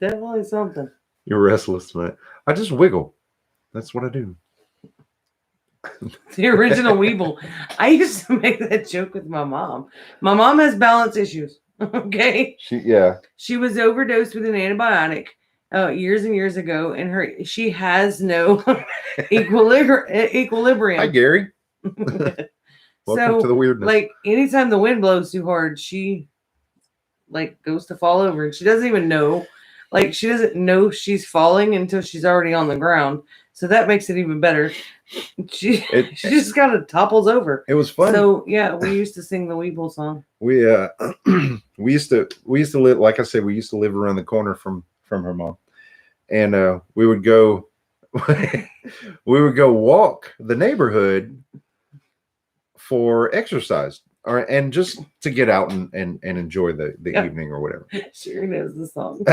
definitely something. You're restless, man. I just wiggle. That's what I do. The original Weeble. I used to make that joke with my mom. My mom has balance issues. Okay. She was overdosed with an antibiotic years and years ago, and she has no equilibrium. Hi, Gary. Welcome to the weirdness. Like anytime the wind blows too hard, she like goes to fall over, and she doesn't even know. Like she doesn't know she's falling until she's already on the ground. So that makes it even better. She just kind of topples over. It was fun. So yeah, we used to sing the Weeble song. We used to live, like I said, we used to live around the corner from her mom, and we would go walk the neighborhood for exercise, and just to get out and enjoy the evening or whatever. Sure knows the song.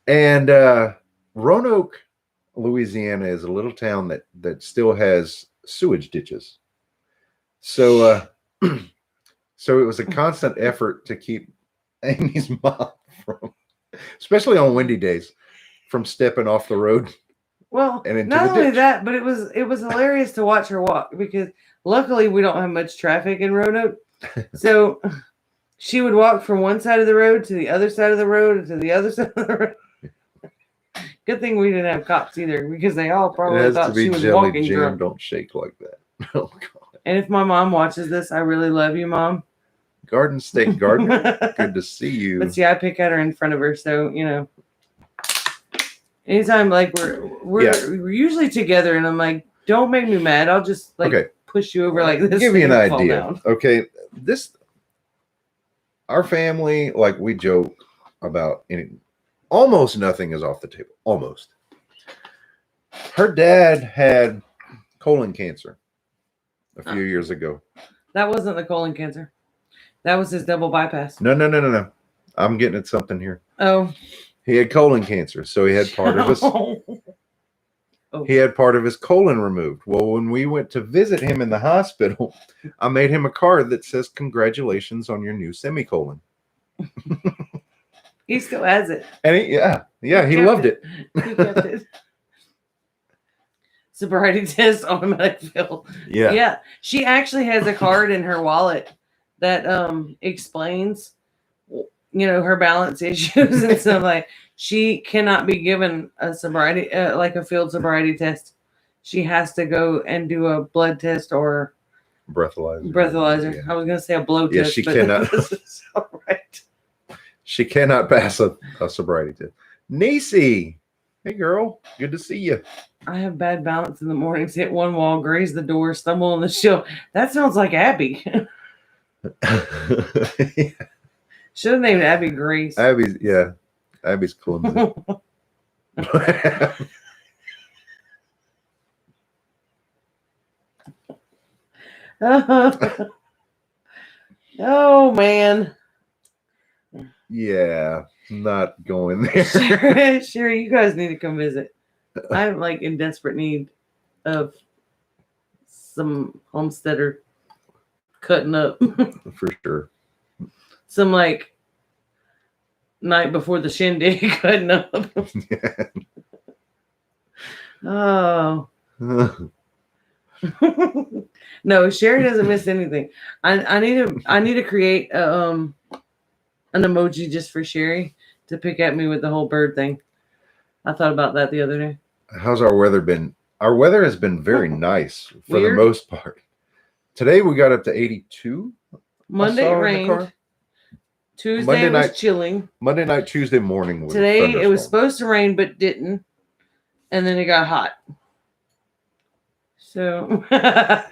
And Roanoke, Louisiana is a little town that still has sewage ditches. So so it was a constant effort to keep Amy's mom from, especially on windy days, from stepping off the road. Well, not only that, but it was hilarious to watch her walk, because luckily we don't have much traffic in Roanoke. So she would walk from one side of the road to the other side of the road and to the other side of the road. Good thing we didn't have cops either, because they all probably thought she was walking drunk. Don't shake like that. Oh, God. And if my mom watches this, I really love you, Mom. Garden State Gardener, good to see you. But see, I pick at her in front of her, so you know. Anytime, like we're usually together, and I'm like, don't make me mad. I'll just push you over like this. Give me an idea. Okay, our family, like, we joke about almost nothing is off the table. Almost. Her dad had colon cancer a few years ago. That wasn't the colon cancer. That was his double bypass. No. I'm getting at something here. Oh. He had colon cancer, so he had part of his he had part of his colon removed. Well, when we went to visit him in the hospital, I made him a card that says, "Congratulations on your new semicolon." He still has it. And he loved it. He kept it. Sobriety test, automatic fill. Yeah. She actually has a card in her wallet that explains, her balance issues and stuff. Like, she cannot be given a sobriety, like a field sobriety test. She has to go and do a blood test or breathalyzer. Yeah. I was going to say a blow test. She cannot. All right. She cannot pass a sobriety test. Niecy, hey girl, good to see you. I have bad balance in the mornings. Hit one wall, graze the door, stumble on the shelf. That sounds like Abby. Yeah. Should have named Abby Grace. Abby's clumsy. Oh man. Yeah, not going there. Sure, you guys need to come visit. I'm like in desperate need of some homesteader cutting up. For sure. Some like night before the shindig cutting up. Yeah. Oh. No, Sherry doesn't miss anything. I need to create an emoji just for Sherry to pick at me with the whole bird thing. I thought about that the other day. How's our weather been? Our weather has been very nice for the most part. Today we got up to 82. Monday it rained. Tuesday was chilling. Monday night, Tuesday morning was today it was supposed to rain but didn't. And then it got hot. So I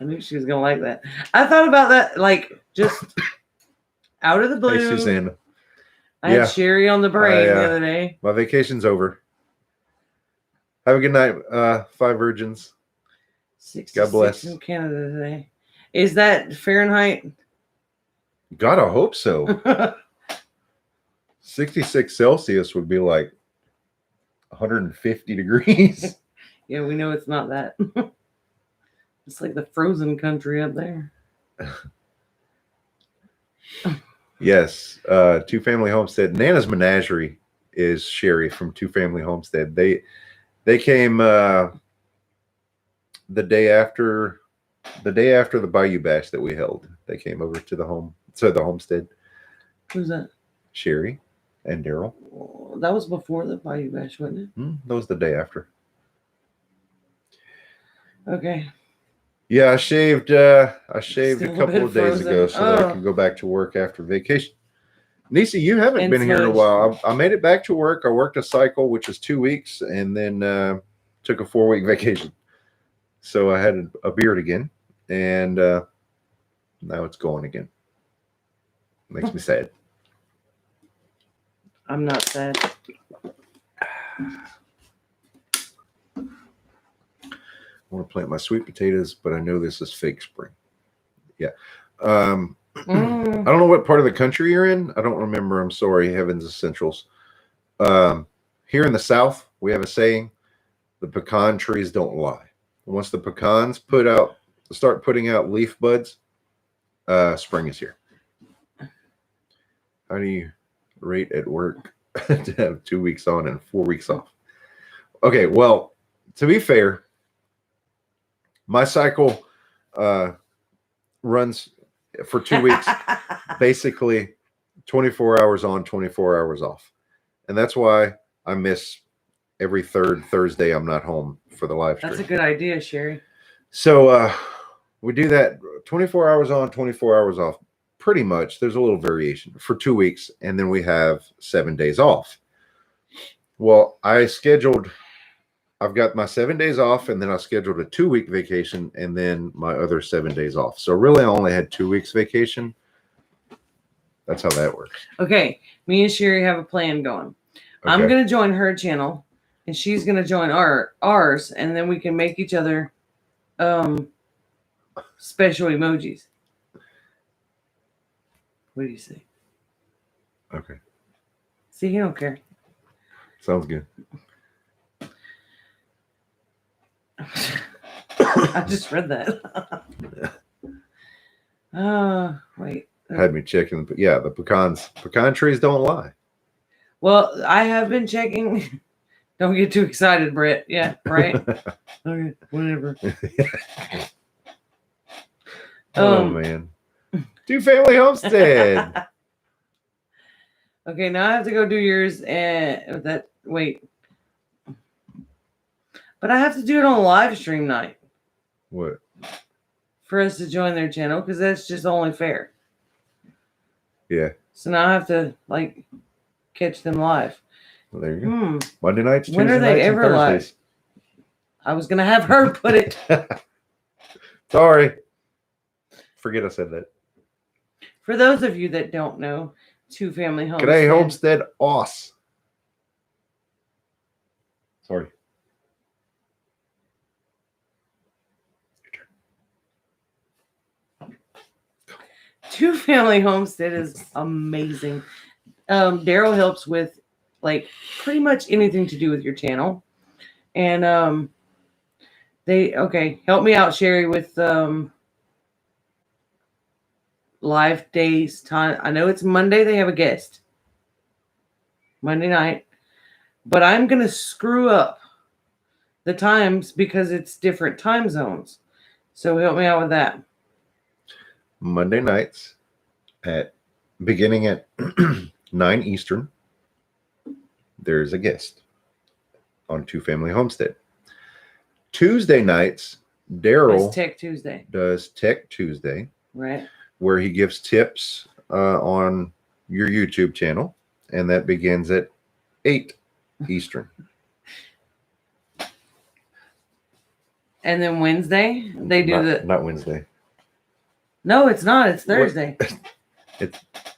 knew she was gonna like that. I thought about that, like, just out of the blue. Hey, Susanna. I had Sherry on the brain the other day. My vacation's over. Have a good night, Five Virgins. God bless. In Canada today. Is that Fahrenheit? Gotta hope so. 66 Celsius would be like 150 degrees. Yeah, we know it's not that. It's like the frozen country up there. Yes. Two Family Homestead. Nana's Menagerie is Sherry from Two Family Homestead. They came the day after the Bayou Bash that we held. They came over to the homestead. Who's that? Sherry and Daryl. Oh, that was before the Bayou Bash, wasn't it? That was the day after. Okay. Yeah, I shaved a Still couple of days ago so that I could go back to work after vacation. Nisa, you haven't been here in a while. I made it back to work. I worked a cycle, which was 2 weeks, and then took a 4-week vacation. So I had a beard again, and now it's going again. Makes me sad. I'm not sad. I want to plant my sweet potatoes, but I know this is fake spring. Yeah. I don't know what part of the country you're in. I don't remember. I'm sorry. Heavens essentials. Here in the South, we have a saying: the pecan trees don't lie. Once the pecans start putting out leaf buds, spring is here. How do you rate at work to have 2 weeks on and 4 weeks off? Okay, well, to be fair, my cycle runs for 2 weeks, basically 24 hours on, 24 hours off. And that's why I miss every third Thursday I'm not home for the live stream. That's a good idea, Sherry. So we do that 24 hours on, 24 hours off. Pretty much. There's a little variation for 2 weeks, and then we have 7 days off. Well, I've got my 7 days off, and then I scheduled a 2-week vacation, and then my other 7 days off. So really, I only had 2 weeks vacation. That's how that works. Okay, me and Sherry have a plan going. Okay. I'm going to join her channel, and she's going to join ours, and then we can make each other special emojis. What do you say? Okay. See, you don't care. Sounds good. I just read that. Wait. Had me checking. Yeah, the pecan trees don't lie. Well, I have been checking. Don't get too excited, Brett. Yeah, right. Okay, whatever. Oh man. 2 family homestead. Okay, now I have to go do yours and that. Wait. But I have to do it on a live stream night. What? For us to join their channel, because that's just only fair. Yeah. So now I have to catch them live. Well, there you go. Monday nights, Tuesday when are they nights, ever and live? Thursdays. I was gonna have her put it. Sorry. Forget I said that. For those of you that don't know, 2 family homestead. G'day, homestead Oss. Sorry. 2 family homestead is amazing. Daryl helps with pretty much anything to do with your channel, and help me out, Sherry, with live days time. I know it's Monday. They have a guest Monday night, but I'm gonna screw up the times because it's different time zones. So help me out with that. Monday nights beginning at 9 Eastern, there's a guest on 2 family homestead. Tuesday nights, Daryl does Tech Tuesday, right, where he gives tips on your YouTube channel, and that begins at 8 Eastern. And then Wednesday they do not Wednesday. No, it's not. It's Thursday.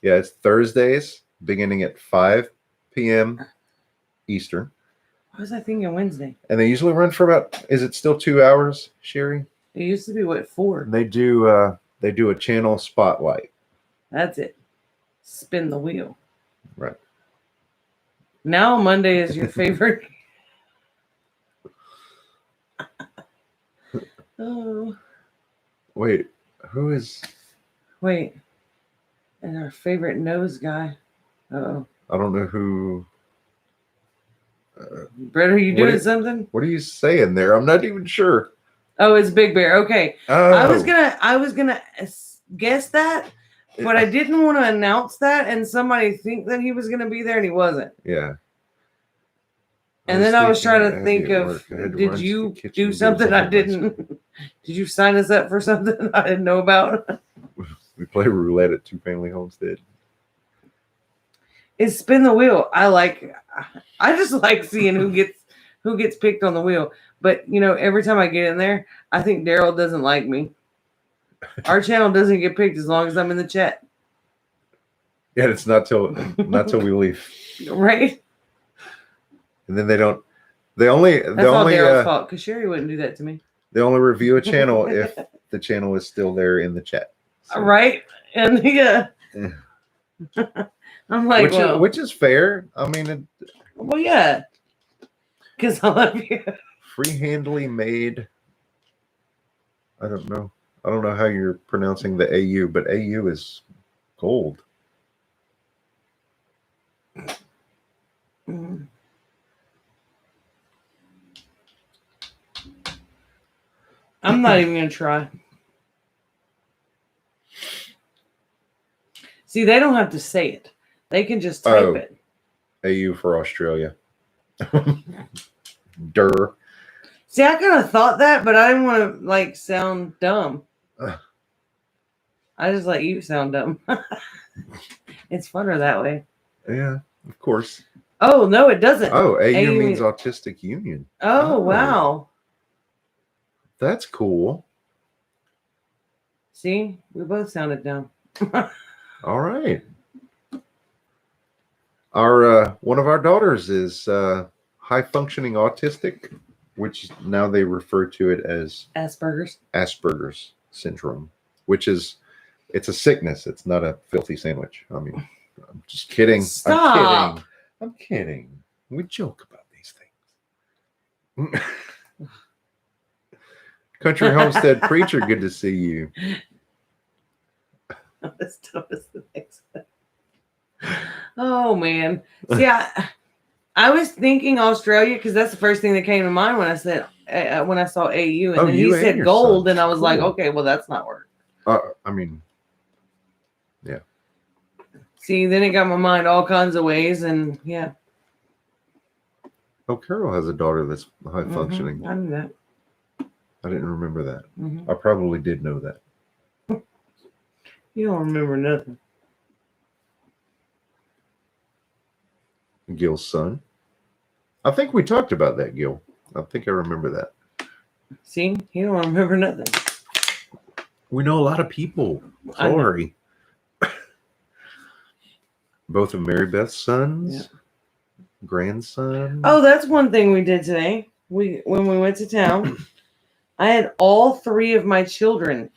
It's Thursdays beginning at 5 p.m. Eastern. What was I thinking Wednesday? And they usually run for about, is it still 2 hours, Sherry? It used to be 4. And they do a channel spotlight. That's it. Spin the wheel. Right. Now Monday is your favorite. Oh. Wait, who is? Wait. And our favorite nose guy. Uh-oh. I don't know who. Brett, are you doing something? What are you saying there? I'm not even sure. Oh, it's Big Bear. Okay. Oh. I was gonna guess that, but I didn't want to announce that and somebody think that he was gonna be there and he wasn't. Yeah. And then I was trying to think of, did you do something I didn't? Did you sign us up for something I didn't know about? We play roulette at Two Family Homestead. It's spin the wheel. I just like seeing who gets picked on the wheel. But every time I get in there, I think Daryl doesn't like me. Our channel doesn't get picked as long as I'm in the chat. Yeah, it's not till we leave. Right? And then they only Daryl's fault, because Sherry wouldn't do that to me. They only review a channel if the channel is still there in the chat. So. Right? And yeah. I'm like, which is fair. I mean, well, yeah, because I love you. Freehandly made. I don't know how you're pronouncing the AU, but AU is gold. Mm. I'm not even gonna try. See, they don't have to say it. They can just type it. AU for Australia. Durr. See, I kind of thought that, but I didn't want to sound dumb. I just let you sound dumb. It's funner that way. Yeah, of course. Oh, no, it doesn't. Oh, AU means Autistic Union. Oh, wow. That's cool. See, we both sounded dumb. All right. Our one of our daughters is high functioning autistic, which now they refer to it as Asperger's syndrome, which it's a sickness. It's not a filthy sandwich. I mean, I'm just kidding. Stop. I'm kidding. We joke about these things. Country Homestead Preacher, good to see you. This stuff is the next one. Oh man. See, I was thinking Australia because that's the first thing that came to mind when I said when I saw AU, and then he said gold, and I was like, okay, well that's not working. I mean, yeah. See, then it got my mind all kinds of ways, and yeah. Oh, Carol has a daughter that's high functioning. I knew that. I didn't remember that. I probably did know that. You don't remember nothing. Gil's son. I think we talked about that, Gil. I think I remember that. See, you don't remember nothing. We know a lot of people. Sorry. Both of Mary Beth's sons, grandson. Oh, that's one thing we did today. When we went to town, I had all 3 of my children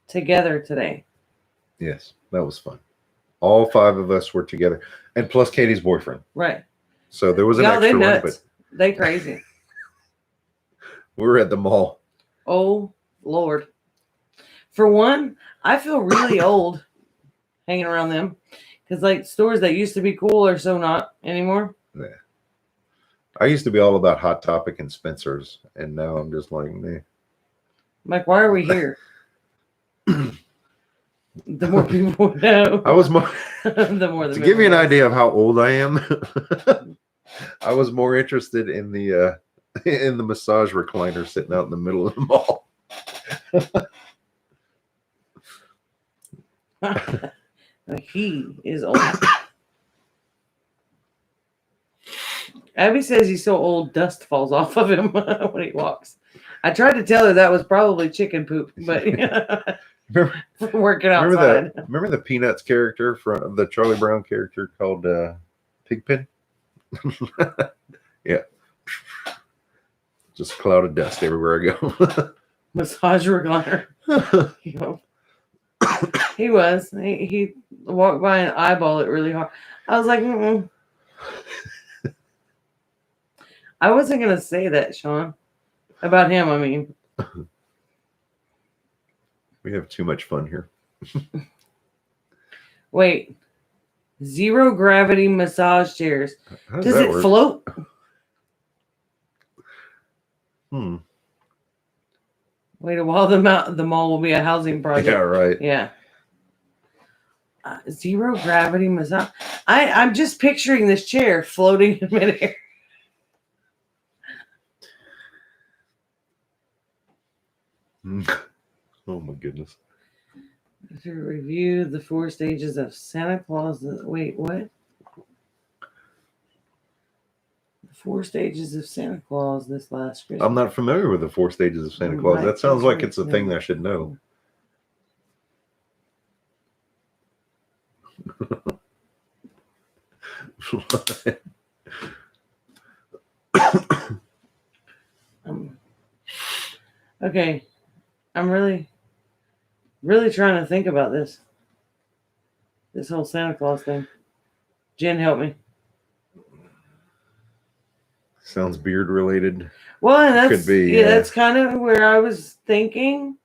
together today. Yes, that was fun. All 5 of us were together, and plus Katie's boyfriend. Right. So there was an extra one, but they crazy. We were at the mall. Oh Lord! For one, I feel really old hanging around them because stores that used to be cool are so not anymore. Yeah. I used to be all about Hot Topic and Spencer's, and now I'm just like, nah. Like, why are we here? The more people know. I was more the more to give you an idea of how old I am. I was more interested in the massage recliner sitting out in the middle of the mall. He is old. Abby says he's so old, dust falls off of him when he walks. I tried to tell her that was probably chicken poop, but working outside. Remember the Peanuts character from the Charlie Brown character called Pigpen? Yeah. Just a cloud of dust everywhere I go. Massage recliner. He was. He walked by and eyeballed it really hard. I was like, I wasn't going to say that, Sean. About him, I mean. We have too much fun here. Wait. Zero gravity massage chairs. Does it float? Wait a while. The mall will be a housing project. Yeah, right. Yeah. Zero gravity massage. I'm just picturing this chair floating in midair. Oh my goodness. To review the 4 stages of Santa Claus. Wait, what? The 4 stages of Santa Claus this last Christmas. I'm not familiar with the 4 stages of Santa Claus. That sounds like it's a thing that I should know. Okay. I'm really trying to think about this whole Santa Claus thing. Jen, help me. Sounds beard related. Well, and that's could be, that's kind of where I was thinking.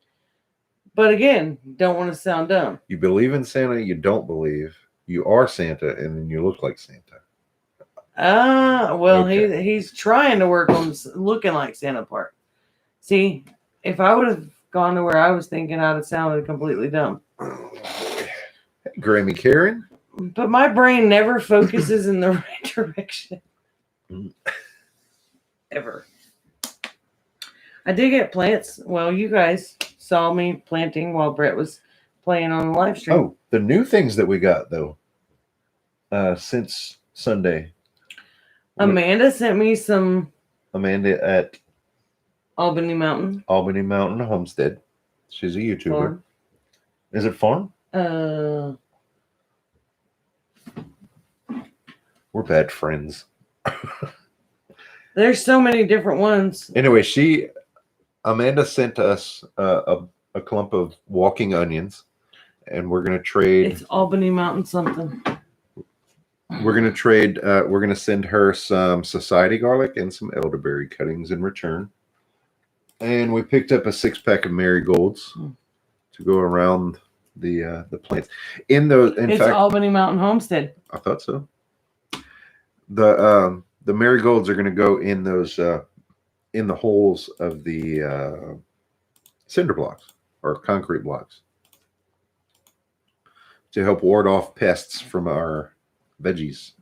But again, don't want to sound dumb. You believe in Santa, you don't believe. You are Santa, and then you look like Santa. Well, okay. He's trying to work on looking like Santa part. See, if I would have gone to where I was thinking, I'd have sounded completely dumb. Oh, hey, Grammy Karen. But my brain never focuses in the right direction. Ever. I did get plants. Well, you guys saw me planting while Brett was playing on the live stream. Oh, the new things that we got, though, since Sunday. Amanda sent me some. Amanda at Albany Mountain Homestead. She's a YouTuber. Farm. Is it farm? We're bad friends. There's so many different ones. Anyway, Amanda sent us a clump of walking onions, and we're gonna trade. It's Albany Mountain something. We're gonna trade. We're gonna send her some society garlic and some elderberry cuttings in return. And we picked up a 6-pack of marigolds to go around the plants. It's Albany Mountain Homestead. I thought so. The marigolds are going to go in those in the holes of the cinder blocks or concrete blocks to help ward off pests from our veggies.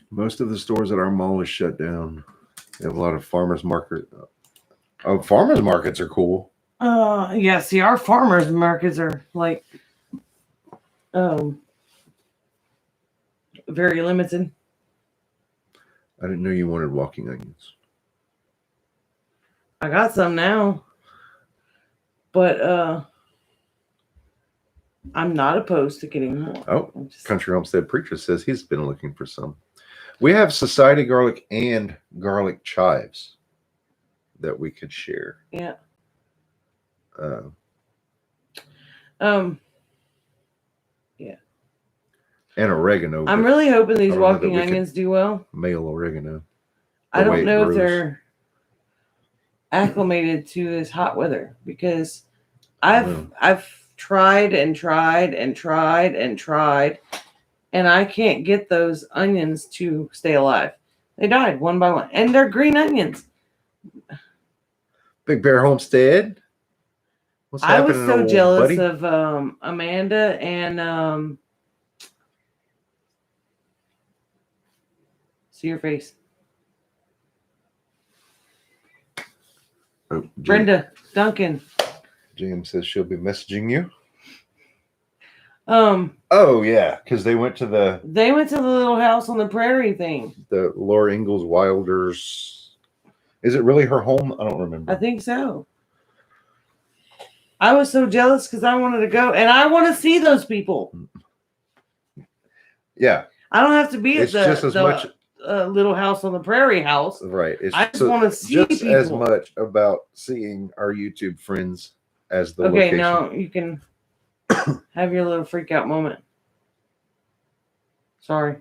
Most of the stores at our mall is shut down. They have a lot of farmers market. Oh, farmers markets are cool. Yeah. See, our farmers markets are like, very limited. I didn't know you wanted walking onions. I got some now, but I'm not opposed to getting more. Oh, Country Homestead Preacher says he's been looking for some. We have society garlic and garlic chives that we could share. Yeah. Yeah. And oregano. I'm really hoping these walking onions do well. Male oregano. I don't know if they're acclimated to this hot weather because I've tried and tried and tried and tried, and I can't get those onions to stay alive. They died one by one, and they're green onions. Big Bear Homestead. What's happening? I was so jealous of Amanda and see your face. Oh, Brenda Duncan. James says she'll be messaging you. Oh yeah, because they went to the little house on the prairie thing. The Laura Ingalls Wilder's. Is it really her home? I don't remember. I think so. I was so jealous because I wanted to go and I want to see those people. Yeah. I don't have to be at just as much little house on the prairie house. Right. I just want to see just people. As much about seeing our YouTube friends as the okay, location. now you can have your little freak out moment. Sorry.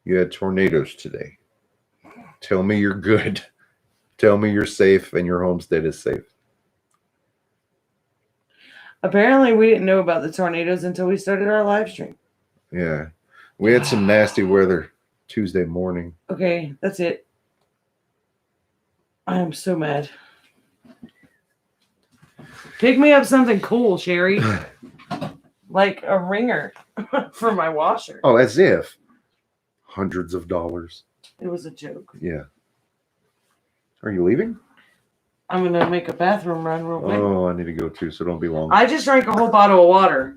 You had tornadoes today. Tell me you're good. Tell me you're safe and your homestead is safe. Apparently, we didn't know about the tornadoes until we started our live stream. Yeah. We had some nasty weather Tuesday morning. Okay, that's it. I am so mad. Pick me up something cool, Sherry. Like a ringer for my washer. Oh, as if. Hundreds of dollars. It was a joke. Yeah. Are you leaving? I'm going to make a bathroom run real quick. Oh, I need to go too, so don't be long. I just drank a whole bottle of water.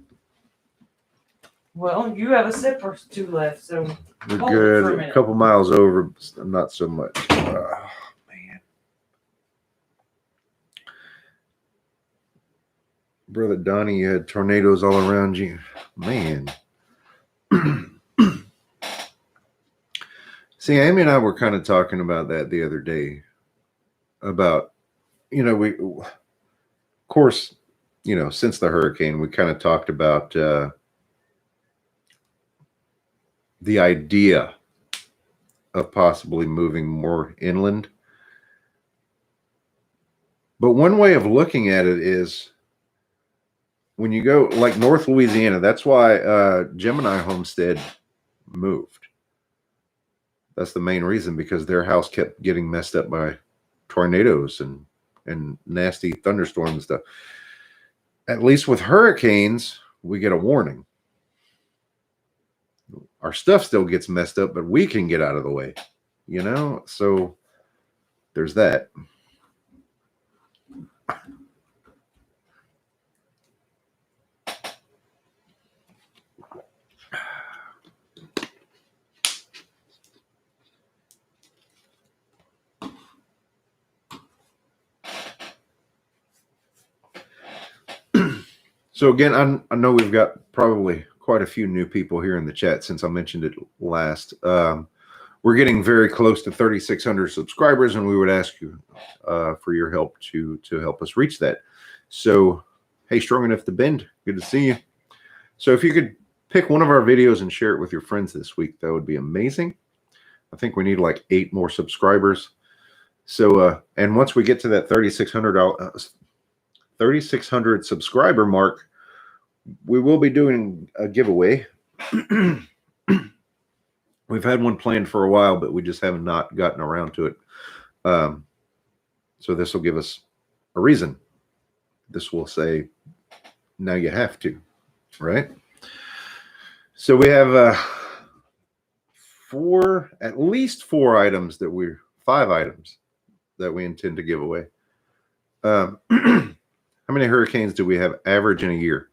Well, you have a sip or two left, so we're good. A couple miles over, not so much. Oh, man. Brother Donnie, you had tornadoes all around you. Man. See, Amy and I were kind of talking about that the other day. About, we, of course, since the hurricane, we kind of talked about the idea of possibly moving more inland. But one way of looking at it is when you go like North Louisiana, that's why Gemini Homestead moved. That's the main reason, because their house kept getting messed up by tornadoes and nasty thunderstorms and stuff. At least with hurricanes, we get a warning. Our stuff still gets messed up, but we can get out of the way, so there's that. So again, I know we've got probably quite a few new people here in the chat since I mentioned it last. We're getting very close to 3,600 subscribers, and we would ask you for your help to help us reach that. So, hey, Strong Enough to Bend, good to see you. So if you could pick one of our videos and share it with your friends this week, that would be amazing. I think we need like 8 more subscribers. So, and once we get to that 3,600 subscriber mark, we will be doing a giveaway. We've had one planned for a while, but we just have not gotten around to it. So this will give us a reason. This will say, now you have to, right? So we have at least 5 items that we intend to give away. How many hurricanes do we have average in a year?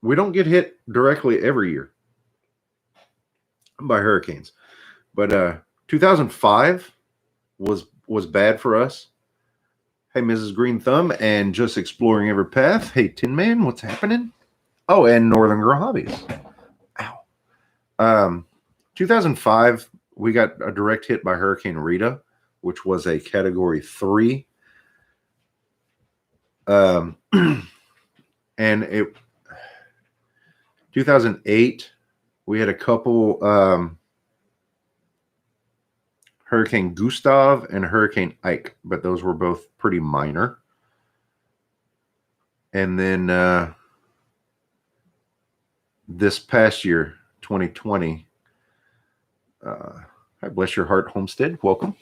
We don't get hit directly every year by hurricanes, but 2005 was bad for us. Hey, Mrs. Green Thumb and Just Exploring Every Path. Hey, Tin Man, what's happening? Oh, and Northern Girl Hobbies. Ow. 2005, we got a direct hit by Hurricane Rita, which was a Category 3. And 2008, we had a couple Hurricane Gustav and Hurricane Ike, but those were both pretty minor. And then this past year, 2020, hi, bless your heart, Homestead, welcome.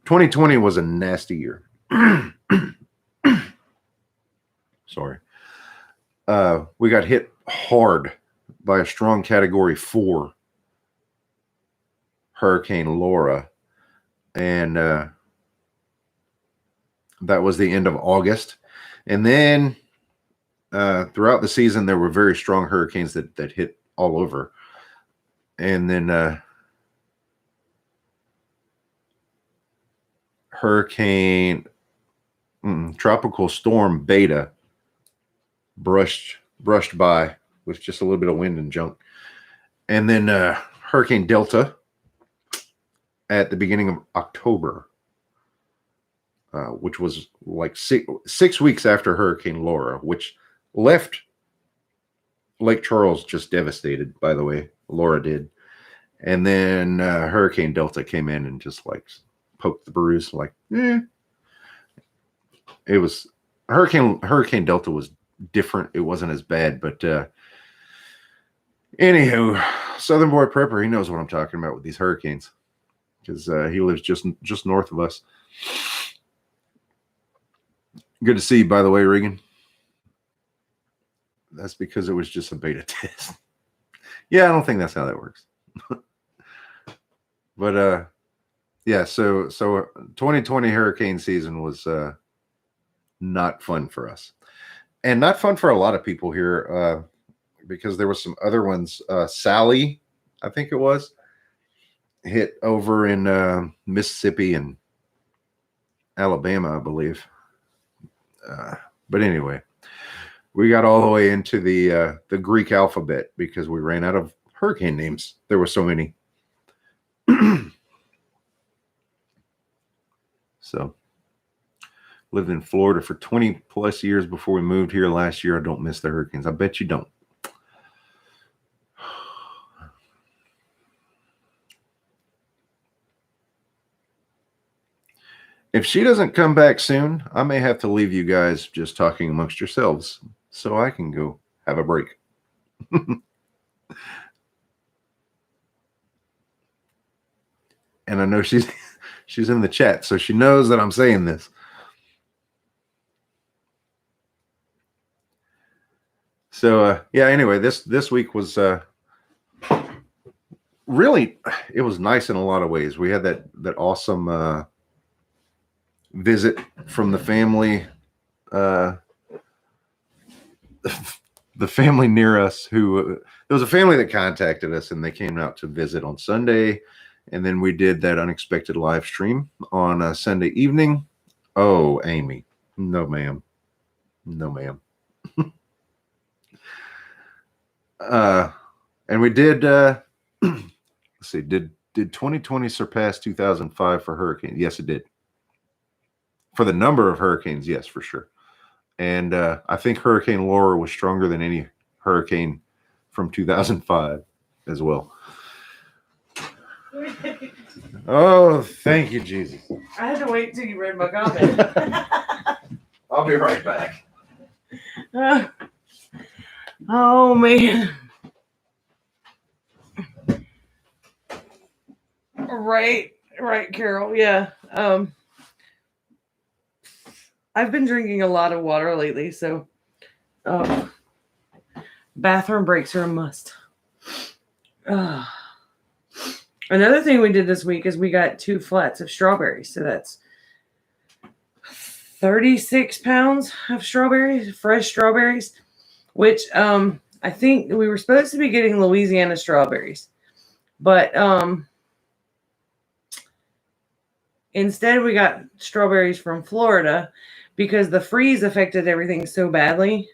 2020 was a nasty year. Sorry. We got hit hard by a strong Category 4 Hurricane Laura, and that was the end of August. And then throughout the season, there were very strong hurricanes that hit all over. And then Tropical Storm Beta brushed by with just a little bit of wind and junk. And then Hurricane Delta at the beginning of October, which was like 6 weeks after Hurricane Laura, which left Lake Charles just devastated, by the way. Laura did. And then Hurricane Delta came in and just like poked the bruise, like, eh. it was Hurricane Delta was different. It wasn't as bad, but anywho, Southern Boy Prepper, he knows what I'm talking about with these hurricanes because he lives just north of us. Good to see you, by the way, Regan. That's because it was just a beta test. Yeah, I don't think that's how that works. But yeah, so 2020 hurricane season was not fun for us, and not fun for a lot of people here because there was some other ones. Sally, I think it was, hit over in Mississippi and Alabama, I believe. But anyway, we got all the way into the Greek alphabet because we ran out of hurricane names. There were so many. So, lived in Florida for 20 plus years before we moved here last year. I don't miss the hurricanes. I bet you don't. If she doesn't come back soon, I may have to leave you guys just talking amongst yourselves so I can go have a break. And I know she's in the chat, so she knows that I'm saying this. So yeah, anyway, this week was really, it was nice in a lot of ways. We had that awesome visit from the family, the family near us who there was a family that contacted us and they came out to visit on Sunday. And then we did that unexpected live stream on a Sunday evening. Oh, Amy. No, ma'am. No, ma'am. And we did, let's see, did 2020 surpass 2005 for hurricanes? Yes, it did. For the number of hurricanes, yes, for sure. And I think Hurricane Laura was stronger than any hurricane from 2005 as well. Oh, thank you, Jesus. I had to wait till you read my comment. I'll be right back. Oh, man. Right, Carol. Yeah. I've been drinking a lot of water lately, so bathroom breaks are a must. Another thing we did this week is we got 2 flats of strawberries. So that's 36 pounds of strawberries, fresh strawberries, which I think we were supposed to be getting Louisiana strawberries. But instead we got strawberries from Florida because the freeze affected everything so badly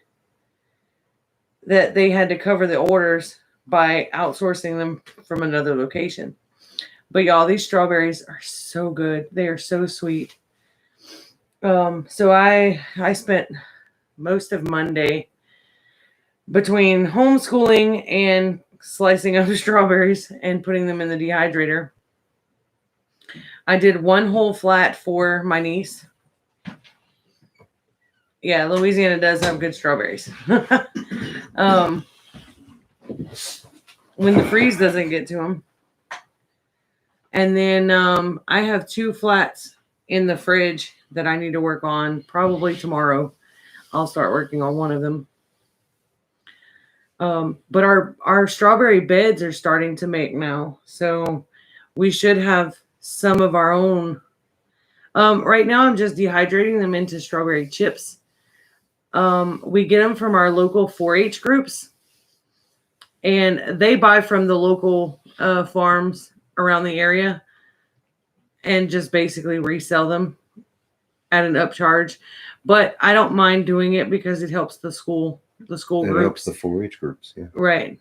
that they had to cover the orders by outsourcing them from another location. But y'all, these strawberries are so good. They are so sweet. So I spent most of Monday between homeschooling and slicing up strawberries and putting them in the dehydrator. I did 1 whole flat for my niece. Yeah, Louisiana does have good strawberries. When the freeze doesn't get to them. And then I have 2 flats in the fridge that I need to work on. Probably tomorrow I'll start working on one of them. But our strawberry beds are starting to make now. So we should have some of our own. Right now I'm just dehydrating them into strawberry chips. We get them from our local 4-H groups. And they buy from the local farms around the area and just basically resell them at an upcharge. But I don't mind doing it because it helps the school groups. It helps the 4-H groups, yeah. Right.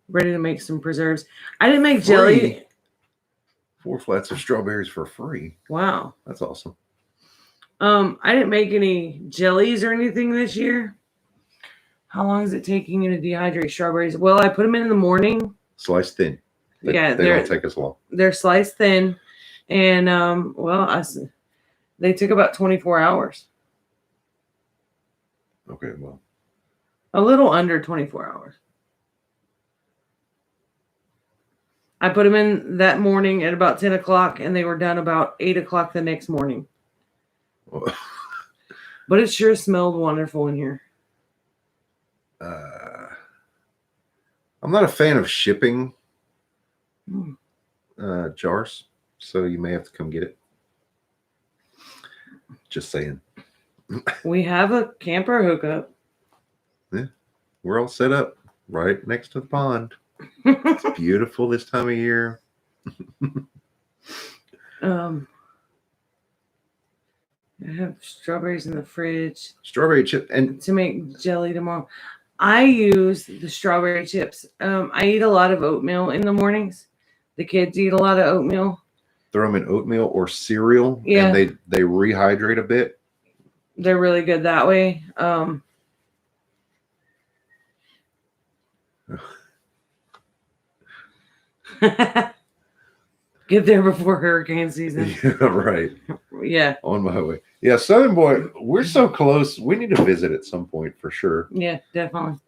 Ready to make some preserves. I didn't make jelly. 4 flats of strawberries for free. Wow. That's awesome. I didn't make any jellies or anything this year. How long is it taking you to dehydrate strawberries? Well, I put them in the morning. Sliced thin. They don't take as long. They're sliced thin, and they took about 24 hours. Okay, well, a little under 24 hours. I put them in that morning at about 10 o'clock, and they were done about 8 o'clock the next morning. But it sure smelled wonderful in here. I'm not a fan of shipping jars, so you may have to come get it. Just saying. We have a camper hookup. Yeah, we're all set up right next to the pond. It's beautiful this time of year. I have strawberries in the fridge. Strawberry chip and to make jelly tomorrow. I use the strawberry chips. I eat a lot of oatmeal in the mornings. The kids eat a lot of oatmeal. Throw them in oatmeal or cereal, yeah. And they rehydrate a bit. They're really good that way. Get there before hurricane season. Yeah, right. Yeah. On my way. Yeah, Southern Boy, we're so close. We need to visit at some point for sure. Yeah, definitely.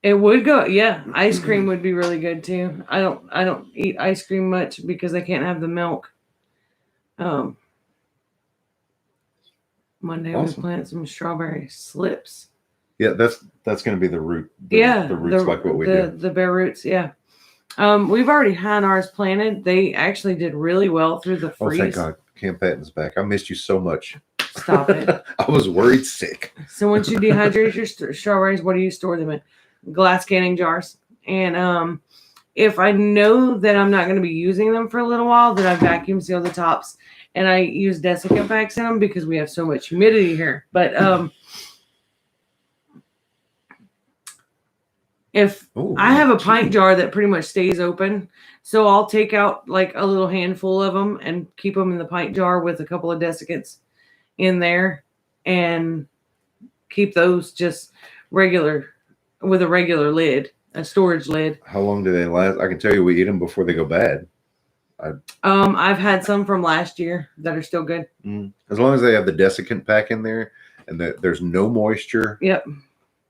It would go. Yeah, ice cream would be really good too. I don't eat ice cream much because I can't have the milk. Monday Awesome. we plant some strawberry slips. Yeah, that's going to be the root. The roots like what we do. The bare roots. Yeah. We've already had ours planted. They actually did really well through the freeze. Oh, thank God. Cam Patton's back. I missed you so much. Stop it. I was worried sick. So once you dehydrate your strawberries, what do you store them in? Glass canning jars. And if I know that I'm not going to be using them for a little while, then I vacuum seal the tops. And I use desiccant packs in them because we have so much humidity here. But I have a pint jar that pretty much stays open, so I'll take out like a little handful of them and keep them in the pint jar with a couple of desiccants in there and keep those just regular with a regular lid, a storage lid. How long do they last? I can tell you we eat them before they go bad. I've had some from last year that are still good. As long as they have the desiccant pack in there and there's no moisture. Yep.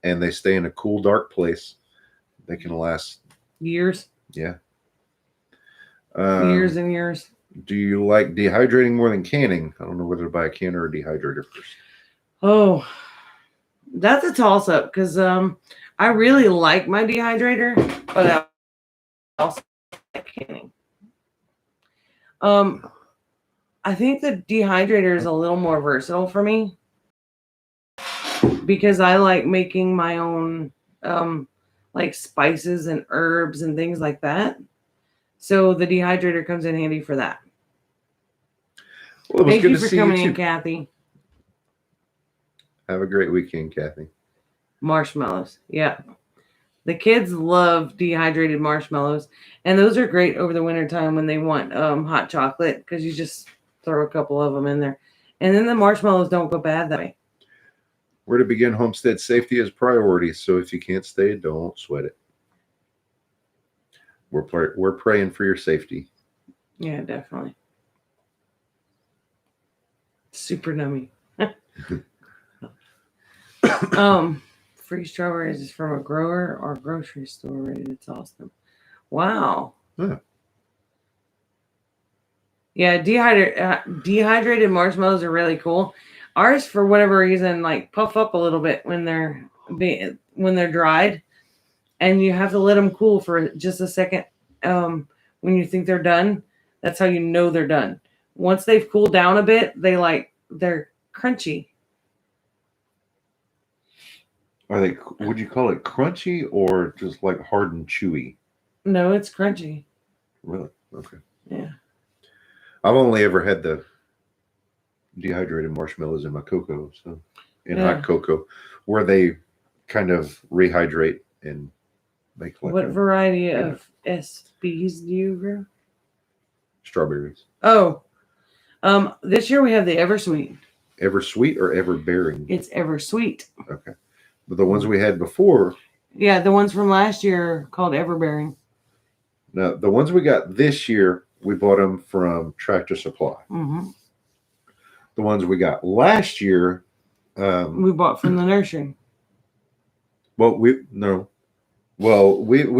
And they stay in a cool, dark place, they can last years. Yeah. Years and years. Do you like dehydrating more than canning? I don't know whether to buy a canner or a dehydrator first. Oh, that's a toss up because I really like my dehydrator, but I also like canning. I think the dehydrator is a little more versatile for me because I like making my own like spices and herbs and things like that. So the dehydrator comes in handy for that. Well, Thank you for coming in, Kathy. Have a great weekend, Kathy. Marshmallows. Yeah. The kids love dehydrated marshmallows, and those are great over the winter time when they want hot chocolate because you just throw a couple of them in there. And then the marshmallows don't go bad that way. Where to begin homestead safety is priority, so if you can't stay, don't sweat it. We're praying for your safety. Yeah, definitely. Super nummy. Free strawberries is from a grower or grocery store ready to toss them. Wow. Yeah, dehydrated marshmallows are really cool. Ours, for whatever reason, like puff up a little bit when they're dried, and you have to let them cool for just a second. When you think they're done, that's how you know they're done. Once they've cooled down a bit, they're crunchy. Are they? Would you call it crunchy or just like hard and chewy? No, it's crunchy. Really? Okay. Yeah. I've only ever had the dehydrated marshmallows in my cocoa, so hot cocoa, where they kind of rehydrate and make like. What variety of SBs do you grow? Strawberries. Oh, this year we have the Eversweet. Eversweet or Everbearing? It's Eversweet. Okay. But the ones we had before Yeah, the ones from last year are called Everbearing. Now, the ones we got this year, we bought them from Tractor Supply. Mm-hmm. The ones we got last year, We bought from the nursery. well, we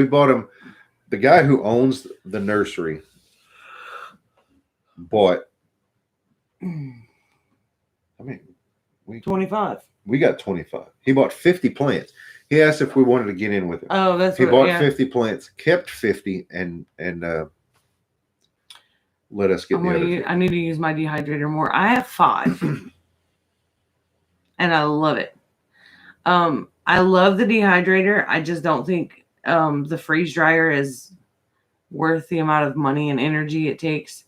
bought them. The guy who owns the nursery bought. I mean, 25. We got 25. He bought 50 plants. He asked if we wanted to get in with him. Oh, that's he what, bought yeah. 50 plants, kept 50, and let us get the other 50. I need to use my dehydrator more. I have 5, and I love it. I love the dehydrator. I just don't think the freeze dryer is worth the amount of money and energy it takes.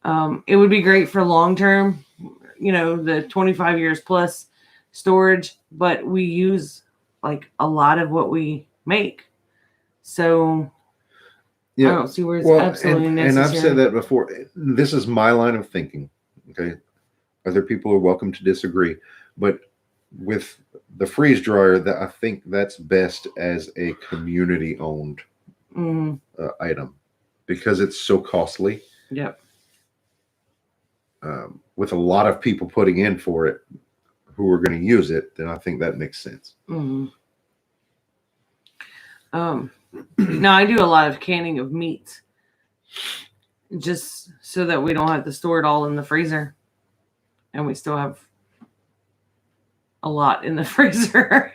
It would be great for long term, the 25 years plus storage, but we use like a lot of what we make. So I don't see where it's absolutely necessary. And I've said that before. This is my line of thinking. Okay. Other people are welcome to disagree, but with the freeze dryer, that I think that's best as a community owned item because it's so costly. Yep. With a lot of people putting in for it who are going to use it, then I think that makes sense. Mm-hmm. Now I do a lot of canning of meats just so that we don't have to store it all in the freezer and we still have a lot in the freezer.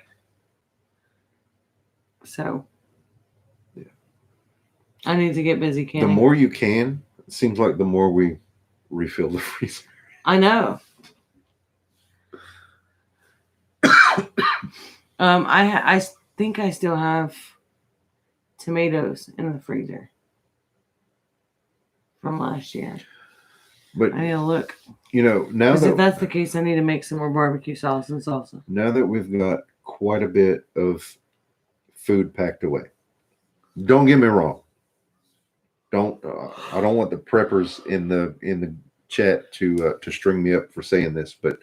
So yeah, I need to get busy canning. The more you can, it seems like the more we refill the freezer. I know. I think I still have tomatoes in the freezer from last year. But I need to look. Now that if that's the case, I need to make some more barbecue sauce and salsa. Now that we've got quite a bit of food packed away, don't get me wrong. I don't want the preppers in the chat to string me up for saying this, but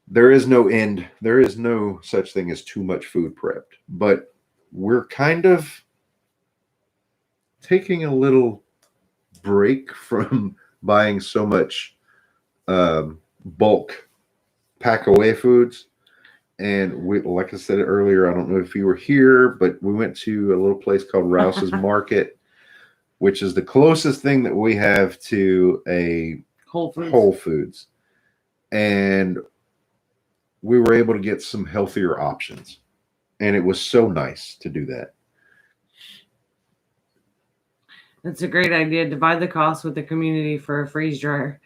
there is no end. There is no such thing as too much food prepped. But we're kind of taking a little break from buying so much bulk pack away foods. And we, like I said earlier, I don't know if you were here, but we went to a little place called Rouse's Market, which is the closest thing that we have to a Whole Foods. And we were able to get some healthier options. And it was so nice to do that. It's a great idea. Divide the cost with the community for a freeze dryer.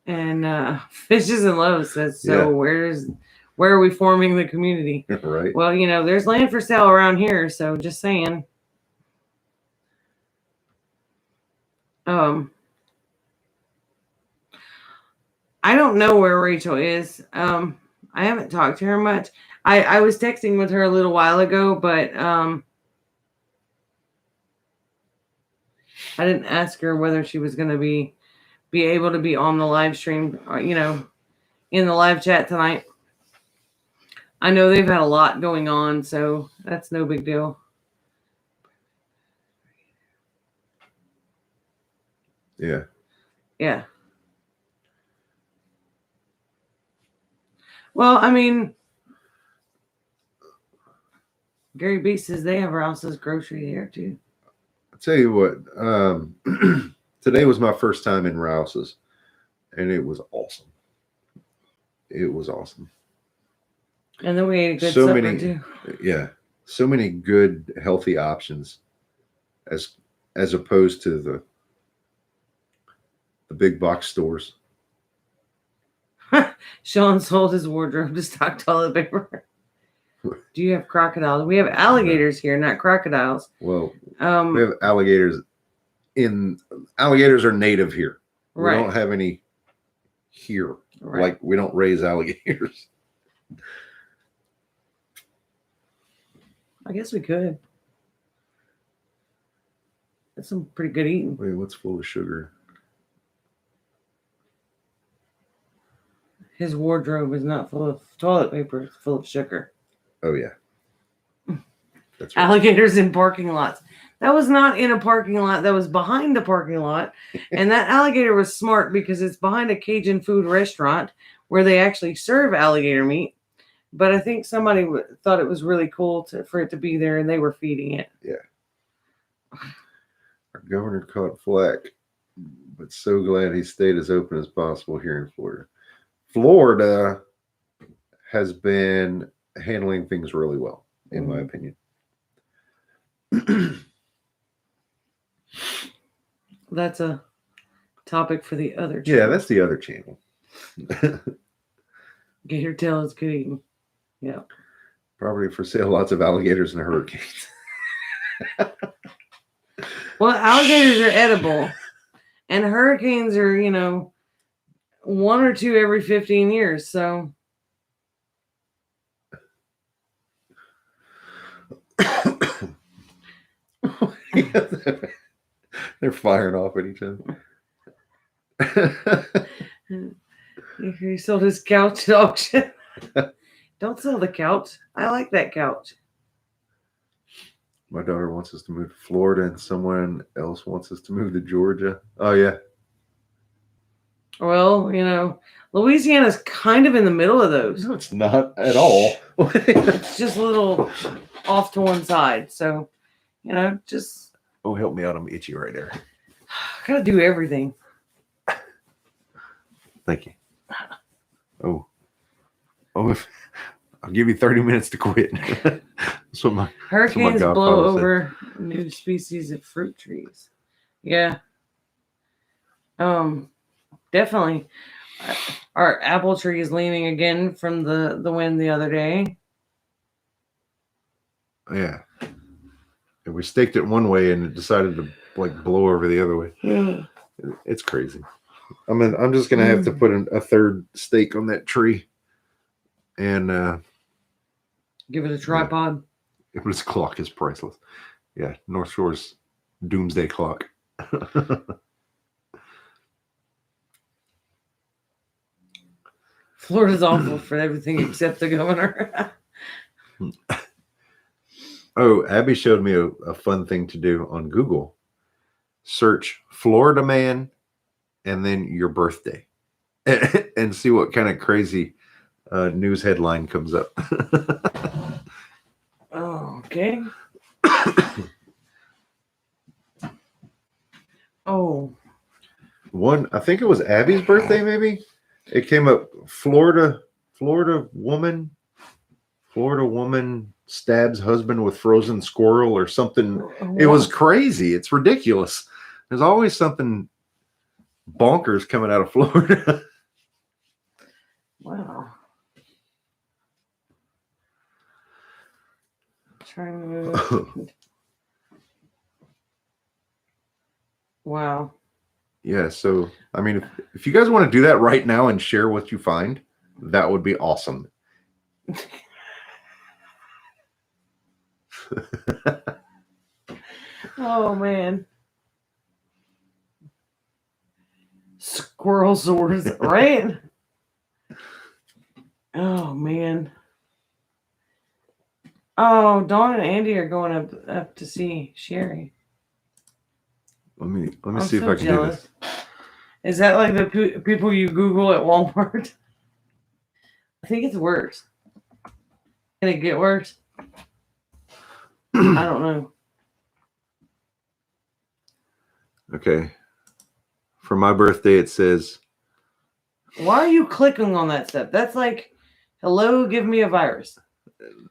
And Fishes and Loaves says, so where are we forming the community? Right. Well, there's land for sale around here, so just saying. I don't know where Rachel is. I haven't talked to her much. I was texting with her a little while ago, but I didn't ask her whether she was going to be able to be on the live stream, in the live chat tonight. I know they've had a lot going on, so that's no big deal. Yeah. Yeah. Well, I mean, Gary B says they have Rouse's grocery here too. I'll tell you what, today was my first time in Rouse's, and it was awesome. It was awesome. And then we ate a good supper too. Yeah. So many good, healthy options as opposed to the big box stores. Sean sold his wardrobe to stock toilet paper. Do you have crocodiles? We have alligators here, not crocodiles. Well, we have alligators. Alligators are native here. We don't have any here. Right. Like we don't raise alligators. I guess we could. That's some pretty good eating. Wait, what's full of sugar? His wardrobe is not full of toilet paper. It's full of sugar. Oh, yeah. That's right. Alligators in parking lots. That was not in a parking lot. That was behind the parking lot. And that alligator was smart because it's behind a Cajun food restaurant where they actually serve alligator meat. But I think somebody thought it was really cool for it to be there, and they were feeding it. Yeah. Our governor caught flack, but so glad he stayed as open as possible here in Florida. Florida has been handling things really well, in my opinion. That's a topic for the other channel. Yeah, that's the other channel. Gator tail is good eating. Yeah. Property for sale, lots of alligators and hurricanes. Well, alligators are edible. And hurricanes are, 1 or 2 every 15 years. So. They're firing off at each other. He sold his couch at auction. Don't sell the couch. I like that couch. My daughter wants us to move to Florida, and someone else wants us to move to Georgia. Oh, yeah. Well, Louisiana's kind of in the middle of those. No, it's not at all. It's just a little off to one side. So, just. Oh, help me out. I'm itchy right there. I gotta do everything. Thank you. Oh, I'll give you 30 minutes to quit. That's what Hurricanes blow over new species of fruit trees. Yeah. Definitely. Our apple tree is leaning again from the wind the other day. Yeah. And we staked it one way and it decided to blow over the other way. Yeah. It's crazy. I'm just gonna have to put a third stake on that tree and give it a tripod. Yeah. His clock is priceless. Yeah, North Shore's doomsday clock. Florida's awful for everything except the governor. Oh, Abby showed me a fun thing to do on Google. Search Florida man and then your birthday and see what kind of crazy news headline comes up. Oh, okay. Oh. I think it was Abby's birthday, maybe. It came up Florida woman stabs husband with frozen squirrel or something. What? It was crazy. It's ridiculous. There's always something bonkers coming out of Florida. Wow. Trying to move. Wow. Yeah, so I mean, if you guys want to do that right now and share what you find, that would be awesome. Oh man. Squirrel swords, right? Oh man. Oh, Dawn and Andy are going up to see Sherry. Let me see if I can do this. Is that like the people you Google at Walmart? I think it's worse. Can it get worse? I don't know. Okay. For my birthday, it says. Why are you clicking on that stuff? That's like, hello, give me a virus.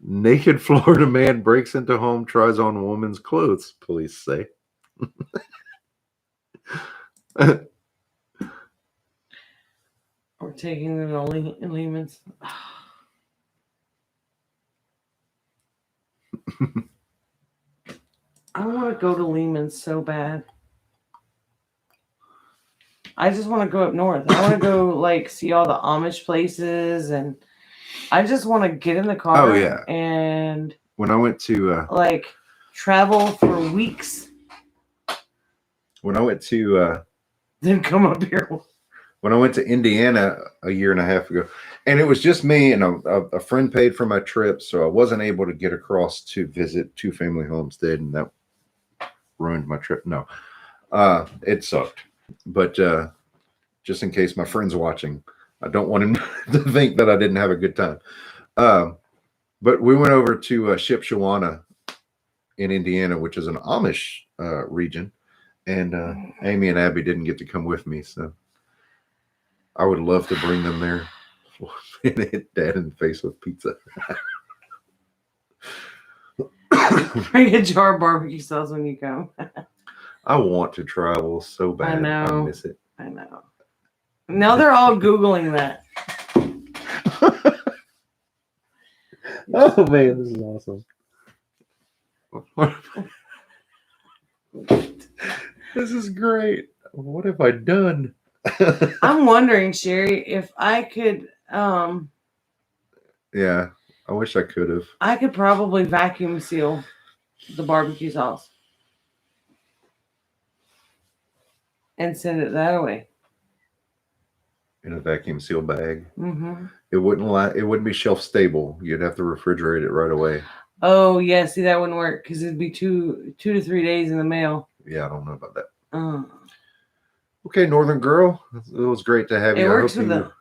Naked Florida man breaks into home, tries on woman's clothes, police say. We're taking them to Lehman's. I want to go to Lehman's so bad. I just want to go up north. I want to go see all the Amish places, and I just want to get in the car. Oh yeah. And when I went to travel for weeks. When I went to then come up here. When I went to Indiana a year and a half ago, And it was just me, and a friend paid for my trip, so I wasn't able to get across to visit Two Family Homestead, and that ruined my trip. No, it sucked. But just in case my friend's watching, I don't want him to think that I didn't have a good time. But we went over to Shipshewana in Indiana, which is an Amish region, and Amy and Abby didn't get to come with me, so I would love to bring them there and hit Dad in the face with pizza. Bring a jar of barbecue sauce when you come. I want to travel so bad. I know. I miss it. I know. Now they're all Googling that. Oh man, this is awesome. This is great. What have I done? I'm wondering, Sherry, if I could Yeah, I wish I could have. I could probably vacuum seal the barbecue sauce and send it that way. In a vacuum seal bag. Mm-hmm. It wouldn't be shelf stable. You'd have to refrigerate it right away. Oh yeah, see that wouldn't work because it'd be 2 to 3 days in the mail. Yeah, I don't know about that. Okay, Northern Girl. It was great to have you. It works with the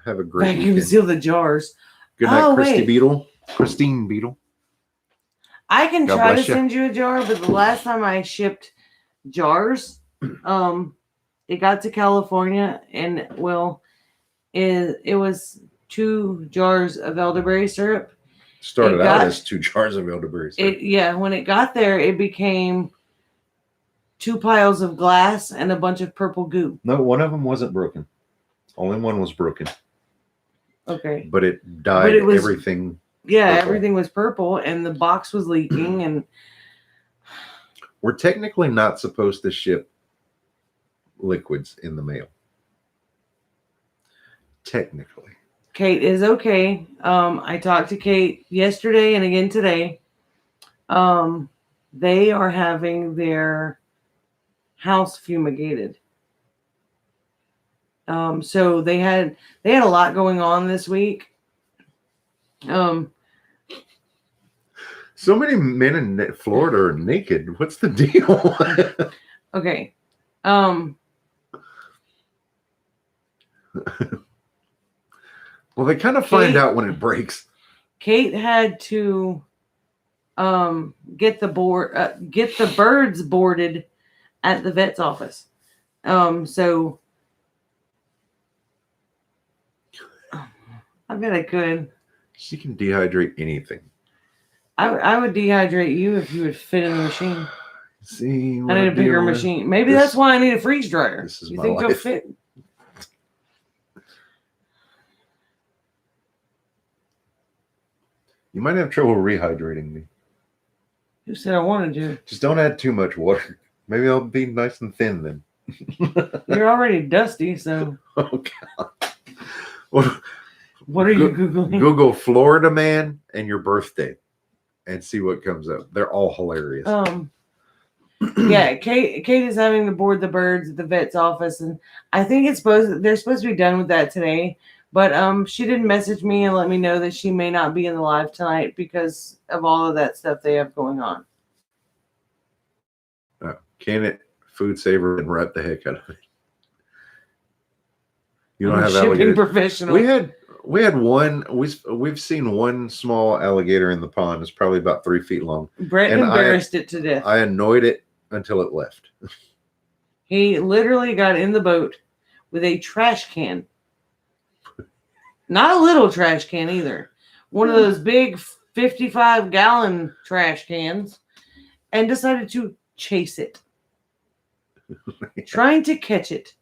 have a great vacuum weekend. seal the jars. Good night, Christine Beetle. I can try to send you a jar, but the last time I shipped jars, it got to California, and it was 2 jars of elderberry syrup. Started out as 2 jars of elderberry syrup. When it got there, it became 2 piles of glass and a bunch of purple goo. No, one of them wasn't broken. Only one was broken. Okay. But it dyed everything. Yeah, purple. Everything was purple, and the box was leaking. And we're technically not supposed to ship liquids in the mail. Technically. Kate is okay. I talked to Kate yesterday and again today. They are having their house fumigated. So they had a lot going on this week. So many men in Florida are naked. What's the deal? Okay. Well, they kind of find out when it breaks. Kate had to get the birds boarded at the vet's office. So I bet I could. She can dehydrate anything. I would dehydrate you if you would fit in the machine. See, I need a bigger machine. Maybe that's why I need a freeze dryer. This is you my think life. You'll fit? You might have trouble rehydrating me. Who said I wanted to? Just don't add too much water. Maybe I'll be nice and thin then. You're already dusty, so. Oh, God. Well, what are you Googling? Google Florida man and your birthday and see what comes up. They're all hilarious. Yeah, Kate is having to board the birds at the vet's office, and I think they're supposed to be done with that today. But she didn't message me and let me know that she may not be in the live tonight because of all of that stuff they have going on. Can it food saver and wrap the heck out of it? You don't have shipping alligators. Professional. We had one. We've seen one small alligator in the pond. It's probably about 3 feet long. Brett embarrassed it to death. I annoyed it until it left. He literally got in the boat with a trash can. Not a little trash can either. One of those big 55-gallon trash cans, and decided to chase it. Trying to catch it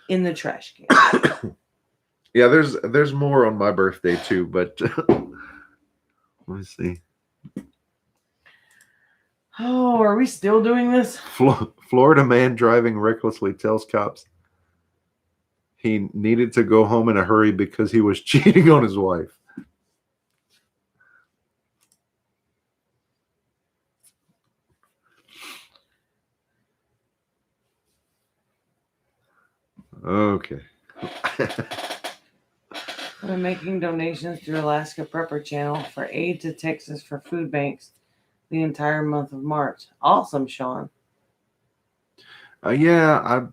in the trash can. Yeah, there's more on my birthday too, but let me see. Oh, are we still doing this? Florida man driving recklessly tells cops he needed to go home in a hurry because he was cheating on his wife. Okay. We're making donations through Alaska Prepper Channel for aid to Texas for food banks the entire month of March. Awesome, Sean. Yeah,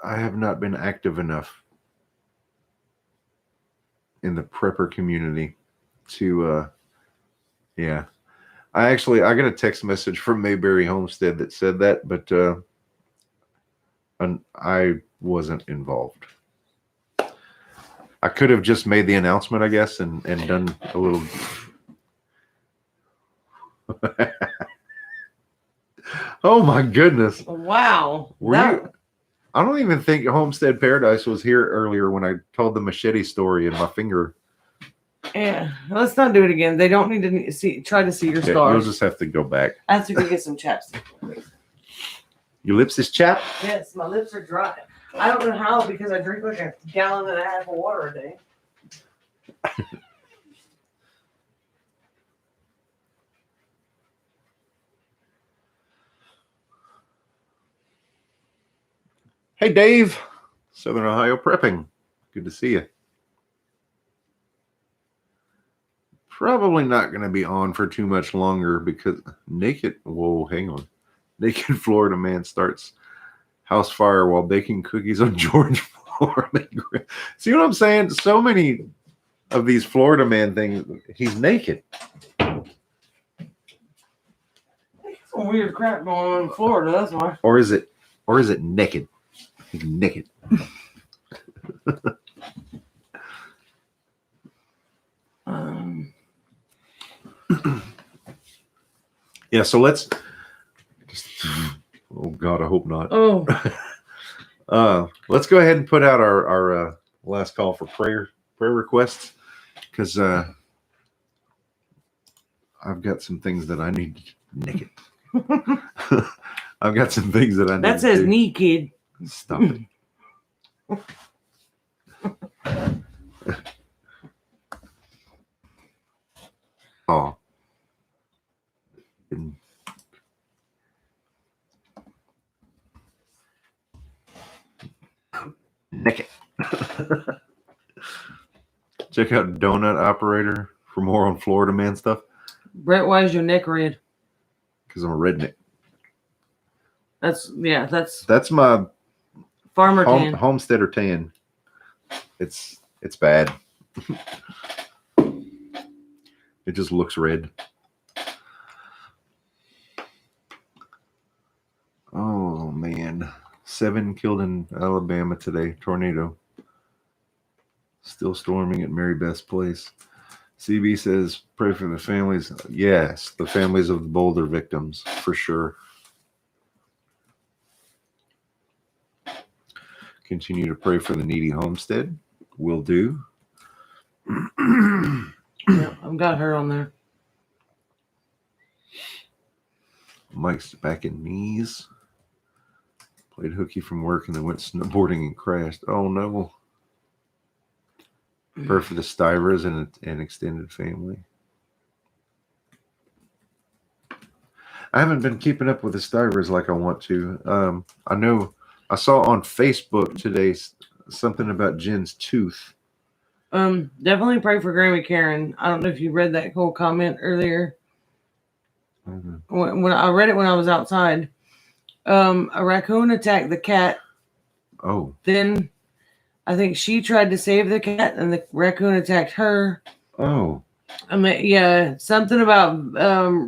I have not been active enough in the prepper community to yeah. I got a text message from Mayberry Homestead that said that, but I wasn't involved. I could have just made the announcement, I guess, and done a little. Oh my goodness! Wow. You? I don't even think Homestead Paradise was here earlier when I told the machete story and my finger. Yeah, let's not do it again. They don't need to try to see your scars. You'll just have to go back. I have to go get some chapstick. Your lips is chapped? Yes, my lips are dry. I don't know how because I drink like a gallon and a half of water a day. Hey, Dave. Southern Ohio Prepping. Good to see you. Probably not going to be on for too much longer because hang on. Naked Florida man starts house fire while baking cookies on George Floyd. See what I'm saying? So many of these Florida man things, he's naked. Some weird crap going on in Florida, that's why. Or is it naked? He's naked. Yeah, so let's. Oh God, I hope not. Oh. Let's go ahead and put out our last call for prayer requests, because I've got some things that I need naked. I've got some things that I need. That says knee, kid. Stop it. Oh. Naked. Check out Donut Operator for more on Florida man stuff. Brett, why is your neck red? Because I'm a redneck. That's my farmer tan. Homesteader tan. It's bad. It just looks red. Oh man. 7 killed in Alabama today. Tornado. Still storming at Mary Beth's place. CB says, pray for the families. Yes, the families of the Boulder victims, for sure. Continue to pray for the needy homestead. Will do. Yeah, I've got her on there. Mike's back in knees. Played hooky from work and then went snowboarding and crashed. Oh no. Pray for the Stivers and an extended family. I haven't been keeping up with the Stivers like I want to. I know I saw on Facebook today something about Jen's tooth. Definitely pray for Grammy Karen. I don't know if you read that whole comment earlier. When I read it when I was outside. A raccoon attacked the cat. Oh. Then I think she tried to save the cat and the raccoon attacked her. Oh. I mean, yeah, something about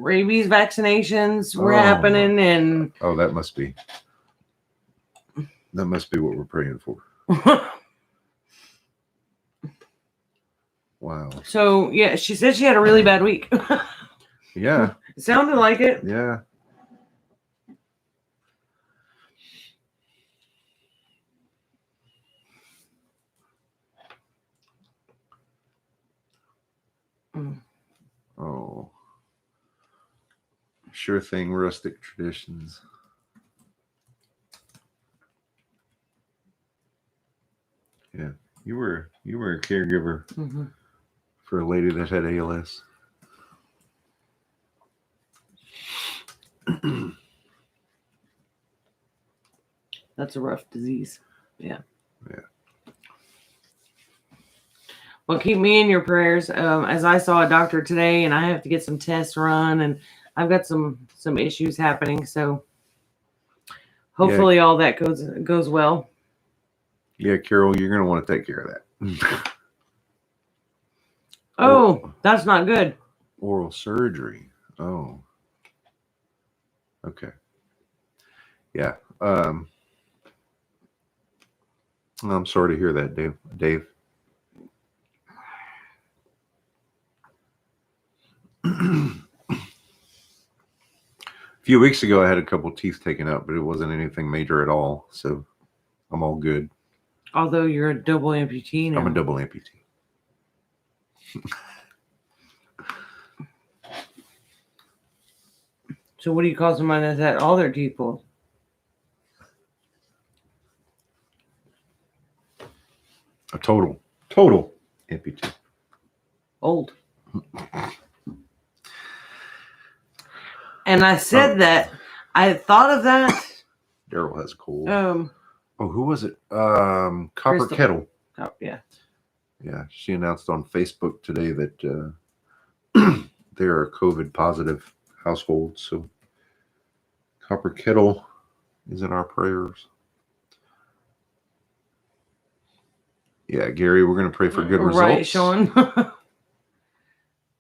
rabies vaccinations were happening, and that must be what we're praying for. Wow. So yeah, she said she had a really bad week. Yeah. It sounded like it. Yeah. Oh. Sure thing, rustic traditions. Yeah. You were a caregiver for a lady that had ALS. That's a rough disease. Yeah. Yeah. Well, keep me in your prayers. As I saw a doctor today, and I have to get some tests run, and I've got some issues happening. So hopefully all that goes well. Yeah, Carol, you're gonna want to take care of that. Oh, that's not good. Oral surgery. Oh. Okay. Yeah. I'm sorry to hear that, Dave. A few weeks ago, I had a couple teeth taken out, but it wasn't anything major at all. So I'm all good. Although you're a double amputee now. I'm a double amputee. So what do you call somebody that's had all their teeth pulled? A total amputee. Old. And I said that. I thought of that. Daryl has a cold. Who was it? Copper Crystal. Kettle. Oh, yeah. Yeah, she announced on Facebook today that they're a COVID positive household. So Copper Kettle is in our prayers. Yeah, Gary, we're going to pray for good results. Right, Sean.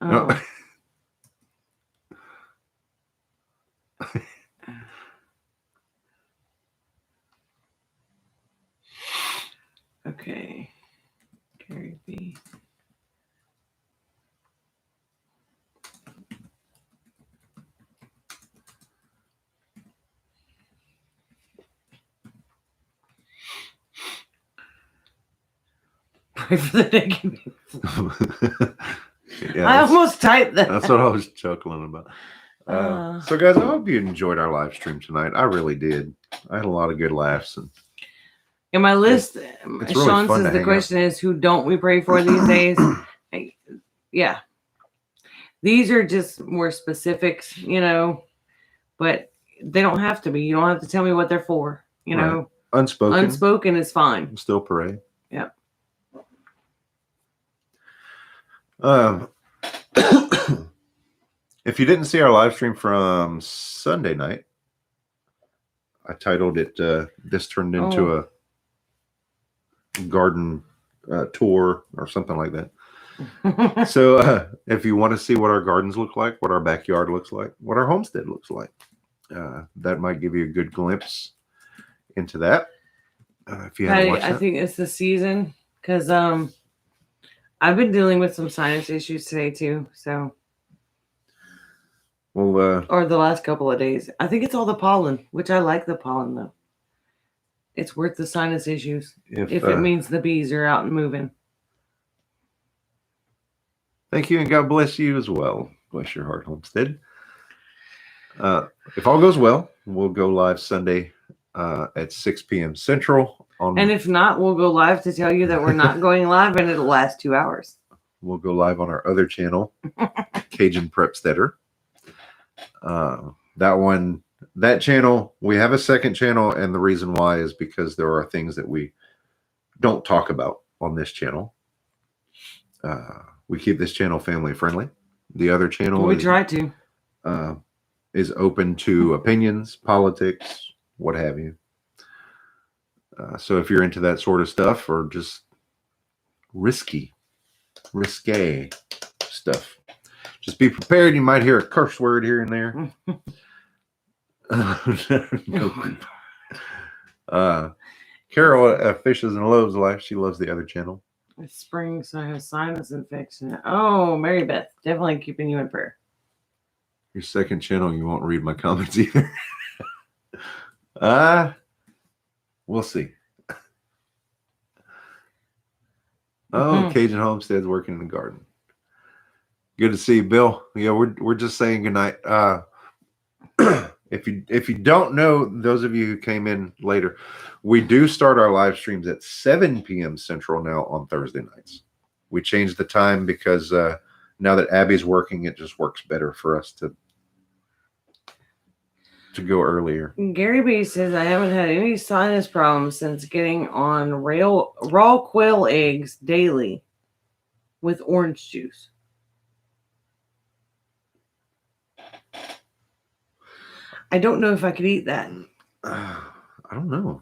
No. Okay. Gary B. Pray for the naked. Yeah, I almost typed that. That's what I was chuckling about. So, guys, I hope you enjoyed our live stream tonight. I really did. I had a lot of good laughs. And in my list, really Sean fun says to the question is, who don't we pray for these days? Yeah. These are just more specifics, but they don't have to be. You don't have to tell me what they're for, know. Unspoken. Unspoken is fine. Still pray. Yeah. If you didn't see our live stream from Sunday night, I titled it, this turned into a garden tour or something like that. So if you want to see what our gardens look like, what our backyard looks like, what our homestead looks like, that might give you a good glimpse into that. If you haven't watched that. I think it's the season because I've been dealing with some sinus issues today too. So, well, or the last couple of days, I think it's all the pollen, which I like the pollen though. It's worth the sinus issues if it means the bees are out and moving. Thank you, and God bless you as well. Bless your heart, Homestead. If all goes well, we'll go live Sunday at 6 p.m. Central. And if not, we'll go live to tell you that we're not going live, and it'll last 2 hours. We'll go live on our other channel, Cajun Prepsteader. That channel, we have a second channel, and the reason why is because there are things that we don't talk about on this channel. We keep this channel family friendly. The other channel we try to is open to opinions, politics, what have you. So if you're into that sort of stuff, or just risque stuff, just be prepared. You might hear a curse word here and there. Carol, Fishes and Loaves Life, she loves the other channel. It's spring, so I have sinus infection. Oh, Mary Beth, definitely keeping you in prayer. Your second channel, you won't read my comments either. We'll see. Cajun Homestead's working in the garden. Good to see you, Bill. Yeah, we're just saying goodnight. If you don't know, those of you who came in later, we do start our live streams at 7 p.m. Central now on Thursday nights. We changed the time because now that Abby's working, it just works better for us to go earlier. Gary B says, I haven't had any sinus problems since getting on raw quail eggs daily. with orange juice. I don't know if I could eat that. I don't know.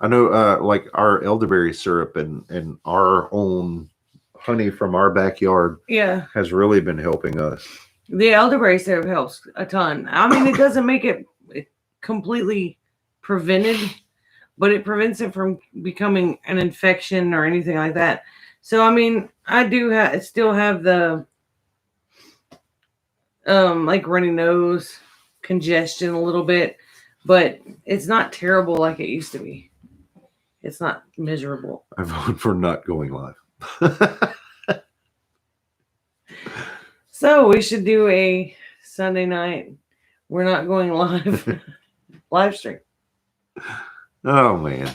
I know, like our elderberry syrup and our own honey from our backyard, has really been helping us. The elderberry syrup helps a ton. I mean, it doesn't make it completely prevented, but it prevents it from becoming an infection or anything like that. So, I mean, I do still have the like runny nose, congestion a little bit, but it's not terrible like it used to be. It's not miserable. I vote for not going live. So we should do a Sunday night. We're not going live. Live stream. Oh man.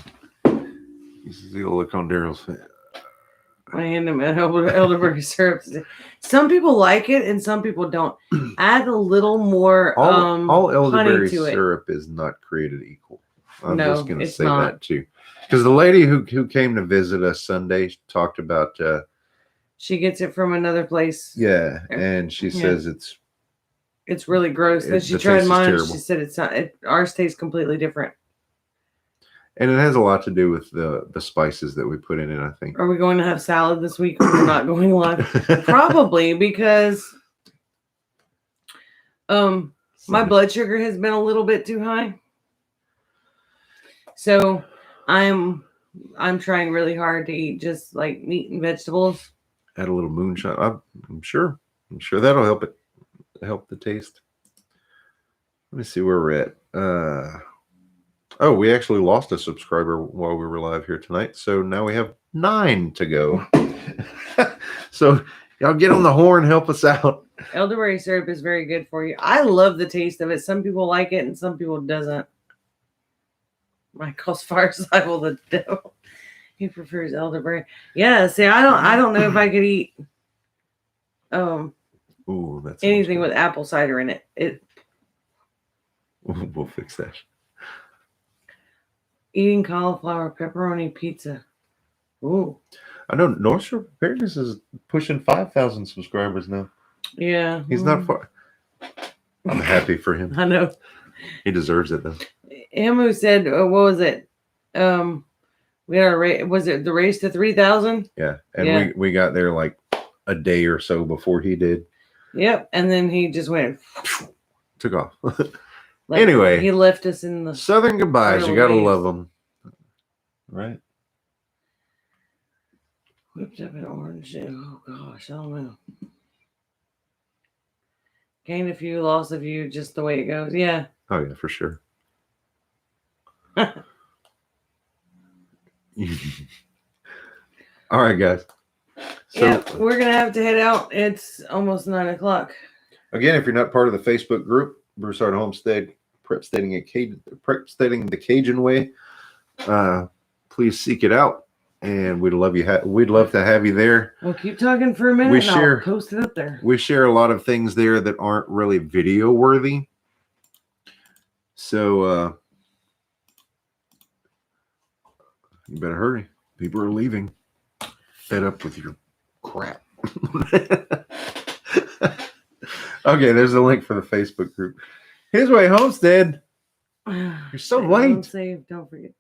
You see the look on Daryl's face. I hand him an elderberry syrup. Some people like it and some people don't. Add a little more all elderberry honey to syrup is not created equal. I'm No, just gonna it's say not. that too. Because the lady who came to visit us Sunday talked about she gets it from another place. Yeah, and she says it's really gross. Then she tried mine. She said it's not. Ours tastes completely different. And it has a lot to do with the spices that we put in it, I think. Are we going to have salad this week? We're not going live. Probably because my blood sugar has been a little bit too high. So I'm trying really hard to eat just like meat and vegetables. Add a little moonshine. I'm sure that'll help the taste. Let me see where we're at. Oh, we actually lost a subscriber while we were live here tonight. So now we have 9 to go. So y'all get on the horn, help us out. Elderberry syrup is very good for you. I love the taste of it. Some people like it and some people doesn't. Michael's fireside will the devil. He prefers elderberry. Yeah, see, I don't know if I could eat Ooh, that's anything with apple cider in it. We'll fix that. Eating cauliflower pepperoni pizza. Ooh. I know North Shore Preparedness is pushing 5,000 subscribers now. Yeah. He's not far. I'm happy for him. I know. He deserves it though. Emu said, what was it? We had was it the race to 3,000? Yeah. And we got there like a day or so before he did. Yep. And then he just went. Took off. Like, anyway. He left us in the Southern goodbyes. You got to love them. Right? Whipped up an orange. Oh, gosh. I don't know. Gained a few, lost a few, just the way it goes. Yeah. Oh, yeah, for sure. All right, guys. So, yeah, we're going to have to head out. It's almost 9 o'clock. Again, if you're not part of the Facebook group, Broussard Homestead, prep stating the Cajun way, please seek it out. And we'd love to have you there. We'll keep talking for a minute I'll post it up there. We share a lot of things there that aren't really video worthy. So you better hurry. People are leaving. Fed up with your crap. Okay, there's a link for the Facebook group. His Way Homestead. You're so late. Don't forget.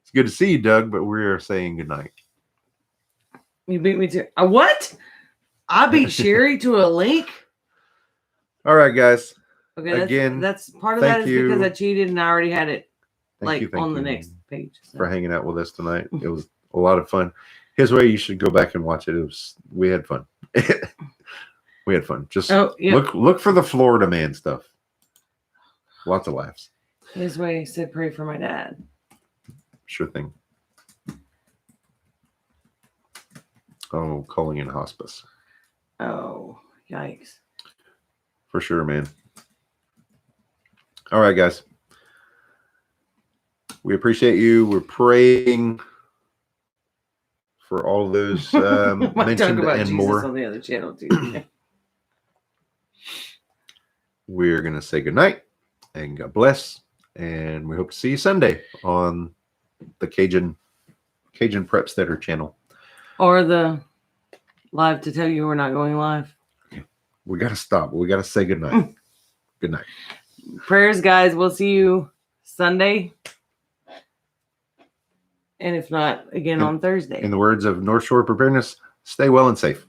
It's good to see you, Doug, but we're saying goodnight. You beat me to what? I beat Sherry to a link. All right, guys. Okay, that's part of that is because I cheated and I already had it on the next page. So. For hanging out with us tonight. It was a lot of fun. His Way, you should go back and watch it. We had fun. We had fun. Just look for the Florida man stuff. Lots of laughs. His Way said pray for my dad. Sure thing. Oh, calling in hospice. Oh, yikes. For sure, man. All right, guys. We appreciate you. We're praying for all those mentioned about and Jesus more. On the other channel too. We're going to say goodnight and God bless. And we hope to see you Sunday on the Cajun Prep Steader channel. Or the live to tell you we're not going live. We got to stop. We got to say goodnight. Good night. Prayers, guys. We'll see you Sunday. And if not, again on Thursday. In the words of North Shore Preparedness, stay well and safe.